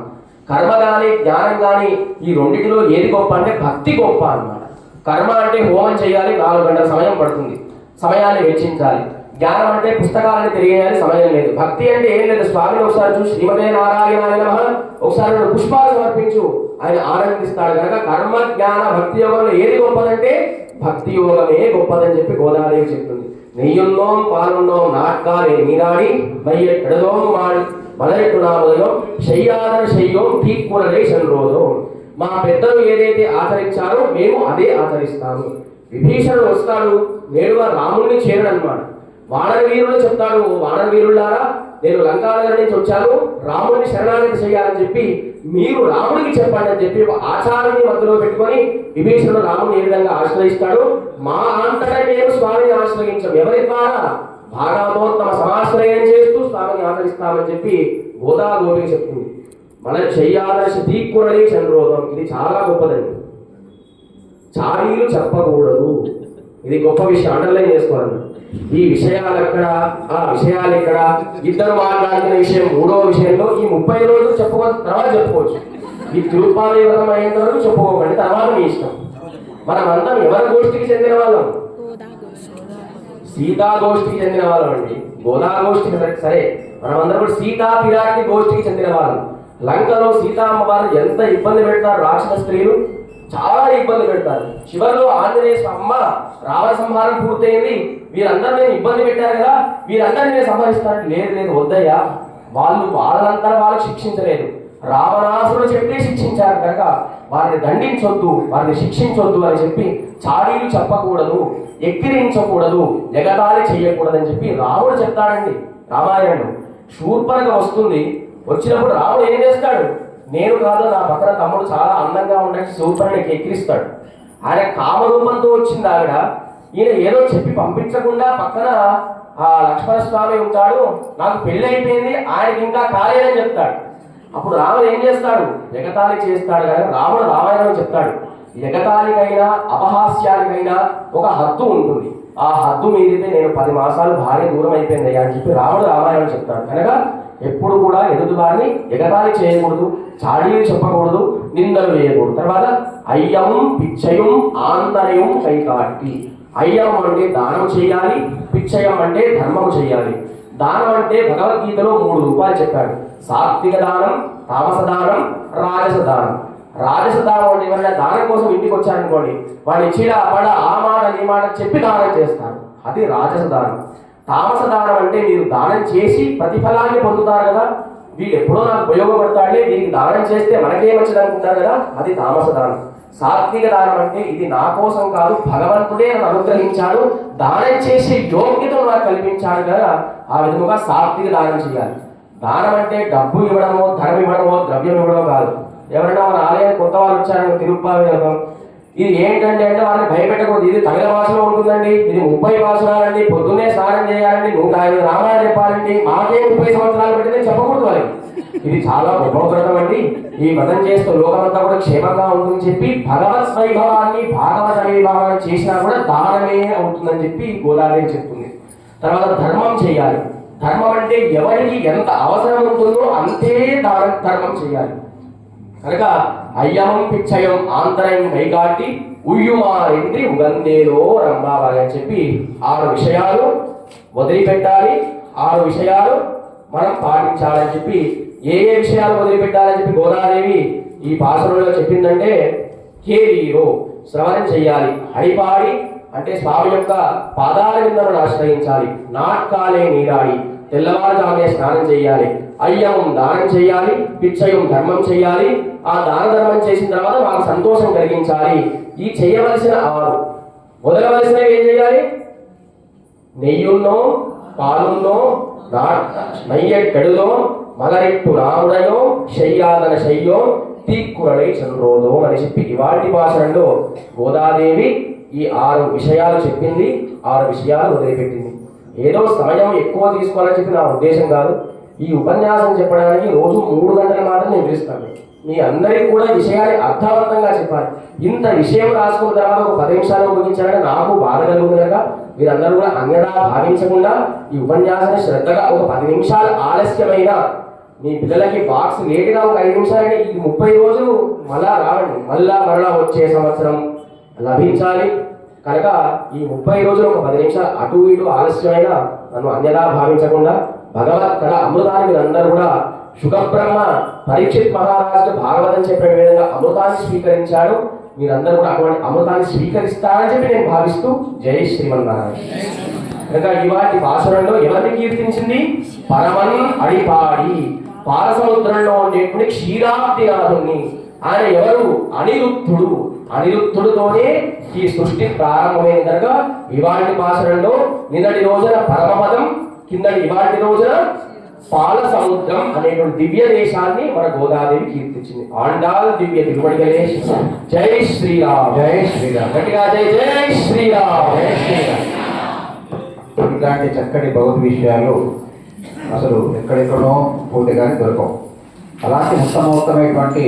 కర్మ కానీ జ్ఞానం కానీ ఈ రెండింటిలో ఏది గొప్ప అంటే భక్తి గొప్ప అన్నమాట. కర్మ అంటే హోమం చేయాలి, 4 గంటల సమయం పడుతుంది, సమయాన్ని వెచ్చించాలి. జ్ఞానం అంటే పుస్తకాలను తెలియజేయాలి, సమయం లేదు. భక్తి అంటే ఏం లేదు, స్వామిని ఒకసారి చూసి శ్రీమతే నారాయణాయ నమః ఒకసారి పుష్పాలు సమర్పించు, ఆయన ఆనందిస్తాడు. కనుక కర్మ జ్ఞాన భక్తి యోగంలో ఏది గొప్పదంటే భక్తి యోగమే గొప్పదని చెప్పి గోదాదేవి చెప్తుంది. నెయ్యున్నోం పాలున్నోం నాట్కాలే నీరాడి మైయెట్టెడదోం మలరెట్టు నామదయం శయ్యాదన శయ్యోం తీక్కునలే శన్రోధం. మా పెద్దలు ఏదైతే ఆచరించారో మేము అదే ఆచరిస్తాము. విభీషణుడు వస్తాడు, నేరుగా రాముడిని చేరడన్నమాట. వానర వీరుడు చెప్తాడు, వానర వీరులారా నేను లంకానగర్ నుంచి వచ్చాను, రాముడిని శరణాగతి చేయాలని చెప్పి మీరు రాముడికి చెప్పండి అని చెప్పి ఒక ఆచారాన్ని మధ్యలో పెట్టుకొని విభీషణుడు రాముడిని ఏ విధంగా ఆశ్రయిస్తాడు, మా అంతటా మేము స్వామిని ఆశ్రయించాం, ఎవరి ద్వారా భాగవతోత్తమ సమాశ్రయం చేస్తూ స్వామిని ఆచరిస్తామని చెప్పి గోదా గోపిక చెప్తుంది. మన చెయ్యాదర్శ తీక్కునలే చంద్రోదం, ఇది చాలా గొప్పదండి. చాడీలు చెప్పకూడదు, ఇది గొప్ప విషయం, అండర్లైన్ చేసుకోవాలండి. ఈ విషయాలు ఎక్కడ, ఆ విషయాలు ఎక్కడ, ఇద్దరు మాట్లాడుతున్న విషయం 3వ విషయంలో ఈ 30 రోజులు చెప్పుకోవచ్చు, తర్వాత చెప్పుకోవచ్చు. ఈ తిరుపాల వ్రతం అయిన వరకు చెప్పుకోకండి, తర్వాత మీ ఇష్టం. మనమంతా ఎవరి గోష్ఠికి చెందిన వాళ్ళం, సీతా గోష్ఠికి చెందిన వాళ్ళం అండి. గోదా గోష్ఠికి సరే, మనమందరం కూడా సీతా పిరాటి గోష్ఠికి చెందిన వాళ్ళం. లంకలో సీతా అమ్మవారు ఎంత ఇబ్బంది పెడతారు, రాక్షస స్త్రీలు చాలా ఇబ్బంది పెడతారు. చివరిలో ఆంజనేయ అమ్మ రావణ సంహారం పూర్తయింది, వీరందరూ నేను ఇబ్బంది పెట్టారు కదా, వీరందరినీ నేను సంహరిస్తాను. లేదు వద్దయ్యా, వాళ్ళంతా వాళ్ళు శిక్షించలేదు, రావణాసురుడు చెప్తే శిక్షించారు కనుక వారిని దండించొద్దు, వారిని శిక్షించొద్దు అని చెప్పి చాడీలు చెప్పకూడదు, ఎక్కిరించకూడదు, ఎగతాళి చేయకూడదు అని చెప్పి రాముడు చెప్తాడండి రామాయణంలో. శూర్పణఖ వస్తుంది, వచ్చినప్పుడు రాముడు ఏం చేస్తాడు, నేను కాదు నా పక్కన తమ్ముడు చాలా అందంగా ఉండేసి శూర్పణఖకి ఎక్కిరిస్తాడు. ఆయన కామరూపంతో వచ్చింది ఆవిడ, ఈయన ఏదో చెప్పి పంపించకుండా పక్కన ఆ లక్ష్మణ స్వామి ఉంటాడు, నాకు పెళ్లి అయిపోయింది ఆయనకి ఇంకా కాలేదని చెప్తాడు. అప్పుడు రాముడు ఏం చేస్తాడు, ఎగతాళి చేస్తాడు. కానీ రాముడు రామాయణం చెప్తాడు, ఎగతాళికైనా అపహాస్యానికైనా ఒక హద్దు ఉంటుంది, ఆ హద్దు మీరితే నేను 10 మాసాలు భార్య దూరం అయిపోయింది అని చెప్పి రాముడు రామాయణం చెప్తాడు. కనుక ఎప్పుడు కూడా ఎదుటి వారిని ఎగతాళి చేయకూడదు, చాడీలు చెప్పకూడదు, నిందలు వేయకూడదు. తర్వాత అయ్యం పిచ్చయం ఆంతర్యం కైకాటి. అయ్యం అంటే దానం చేయాలి, పిచ్చయం అంటే ధర్మం చేయాలి. దానం అంటే భగవద్గీతలో 3 రూపాయలు చెప్పాడు, సాత్విక దానం, తామస దానం, రాజస దానం. రాజస దానం అంటే ఎవరైనా దానం కోసం ఇంటికి వచ్చారనుకోండి, వాడిని చీడ పడ ఆ మాట ఈ మాట చెప్పి దానం చేస్తారు, అది రాజస దానం. తామస దానం అంటే మీరు దానం చేసి ప్రతిఫలాన్ని పొందుతారు కదా, వీడు ఎప్పుడో నాకు ఉపయోగపడతాడే, దీనికి దానం చేస్తే మనకే మంచిది అనుకుంటారు కదా, అది తామస దానం. సాత్విక దానం అంటే ఇది నా కోసం కాదు, భగవంతుడే నన్ను అనుగ్రహించాడు, దానం చేసే యోగ్యతను నాకు కల్పించాడు కదా, ఆ విధముగా సాత్విక దానం చేయాలి. దానం అంటే డబ్బు ఇవ్వడమో, ధనం ఇవ్వడమో, ద్రవ్యం ఇవ్వడమో కాదు. ఎవరైనా మన ఆలయానికి కొత్త వాళ్ళు వచ్చారని తిరుపతి ఇది ఏంటంటే అంటే వారిని భయపెట్టకూడదు. ఇది తమిళ భాషలో ఉంటుందండి, ఇది 30 భాషలండి, పొద్దున్నే స్నానం చేయాలండి, 105 నామాలు చెప్పాలండి, మాకే 30 సంవత్సరాలు పెట్టింది చెప్పకూడదు వారికి. ఇది చాలా గొప్పవ్రతం అండి. ఈ వ్రతం చేస్తూ లోకమంతా కూడా క్షేమంగా ఉంటుందని చెప్పి భగవత్ వైభవాన్ని భాగవత వైభవాన్ని చేసినా కూడా దానమే అవుతుందని చెప్పి గోదాదేవి చెప్తుంది. తర్వాత ధర్మం చేయాలి. ధర్మం అంటే ఎవరికి ఎంత అవసరం ఉంటుందో అంతే ధర్మం చేయాలి. కనుక అయ్యమం పిచ్చయం ఆంతరం కైకాటి ఉయ్యుమారింద్రి ఉగందేలో రంభాబాయి అని చెప్పి 6 విషయాలు వదిలిపెట్టాలి, 6 విషయాలు మనం పాటించాలని చెప్పి ఏ విషయాలు వదిలిపెట్టాలని చెప్పి గోదాదేవి ఈ పాసురంలో చెప్పిందంటే కేరీరో శ్రవణం చేయాలి, హరిపాడి అంటే స్వామి యొక్క పాదాల విందను ఆశ్రయించాలి, నాట్కాలే నీరాడి తెల్లవారుజామునే స్నానం చేయాలి, అయ్యం దానం చేయాలి, పిచ్చయం ధర్మం చేయాలి. ఆ దాన ధర్మం చేసిన తర్వాత మాకు సంతోషం కలిగించాలి. ఈ చేయవలసిన 6 వదలవలసినవి ఏం చేయాలి? నెయ్యున్నో పాలున్నో నయ్యెట్టెడులో మగరెట్టు రాముడయో శయ్యాదన శయ్యో తీక్కురడై చంద్రోదో అని చెప్పి ఇవాటి భాషలో గోదాదేవి ఈ 6 విషయాలు చెప్పింది, 6 విషయాలు వదిలిపెట్టింది. ఏదో సమయం ఎక్కువ తీసుకోవాలని చెప్పి నా ఉద్దేశం కాదు. ఈ ఉపన్యాసం చెప్పడానికి రోజు 3 గంటలు మాత్రం నేను పిలుస్తాను. మీ అందరికీ కూడా విషయాన్ని అర్థవంతంగా చెప్పాలి. ఇంత విషయం రాసుకున్న తర్వాత ఒక 10 నిమిషాలు ముగించాలంటే నాకు బాధ కలుగుతున్నక మీరందరూ కూడా అన్యదా భావించకుండా ఈ ఉపన్యాసాన్ని శ్రద్ధగా ఒక 10 నిమిషాలు ఆలస్యమైన మీ పిల్లలకి బాక్స్ లేటుగా ఒక 5 నిమిషాలంటే ఈ 30 రోజులు మళ్ళా రావండి, మరలా వచ్చే సంవత్సరం లభించాలి. కనుక ఈ 30 రోజులు ఒక 10 నిమిషాలు అటు ఇటు ఆలస్యమైన నన్ను అన్యదా భావించకుండా భగవత్ కథ అమృతాన్ని మీరందరూ కూడా శుకబ్రహ్మ పరీక్షిత్ మహారాజు భాగవతం చెప్పిన విధంగా అమృతాన్ని స్వీకరించాడు. మీరందరూ కూడా అటువంటి అమృతాన్ని స్వీకరిస్తారని చెప్పి నేను భావిస్తూ జై శ్రీమన్నారాయణ. కనుక ఇవాటి భాషణంలో ఎవరిని కీర్తించింది? పరమన్ అడిపాడి పాలసముద్రంలో ఉండేటువంటి క్షీరాబ్దినాథుణ్ణి. ఆయన ఎవరు? అనిరుద్ధుడు. అనిరుద్ధుడితోనే ఈ సృష్టి ప్రారంభమైన కనుక ఇవాటి భాషణంలో నిన్నటి రోజున పరమపదం, కిందటి ఇవాటి రోజున పాల సముద్రం అనేటువంటి దివ్య దేశాన్ని మన గోదాదేవి కీర్తించింది. ఆండాల్ దివ్య తిరుమడిగలే. జై శ్రీరామ్, జై శ్రీరామ్. గట్టిగా జై జై శ్రీరామ్, జై శ్రీరామ్. ఇలాంటి చక్కటి భౌతిక విషయాలు అసలు ఎక్కడెక్కడో పోతే కానీ దొరకవు. అలాంటి ఉత్తమోత్తమైనటువంటి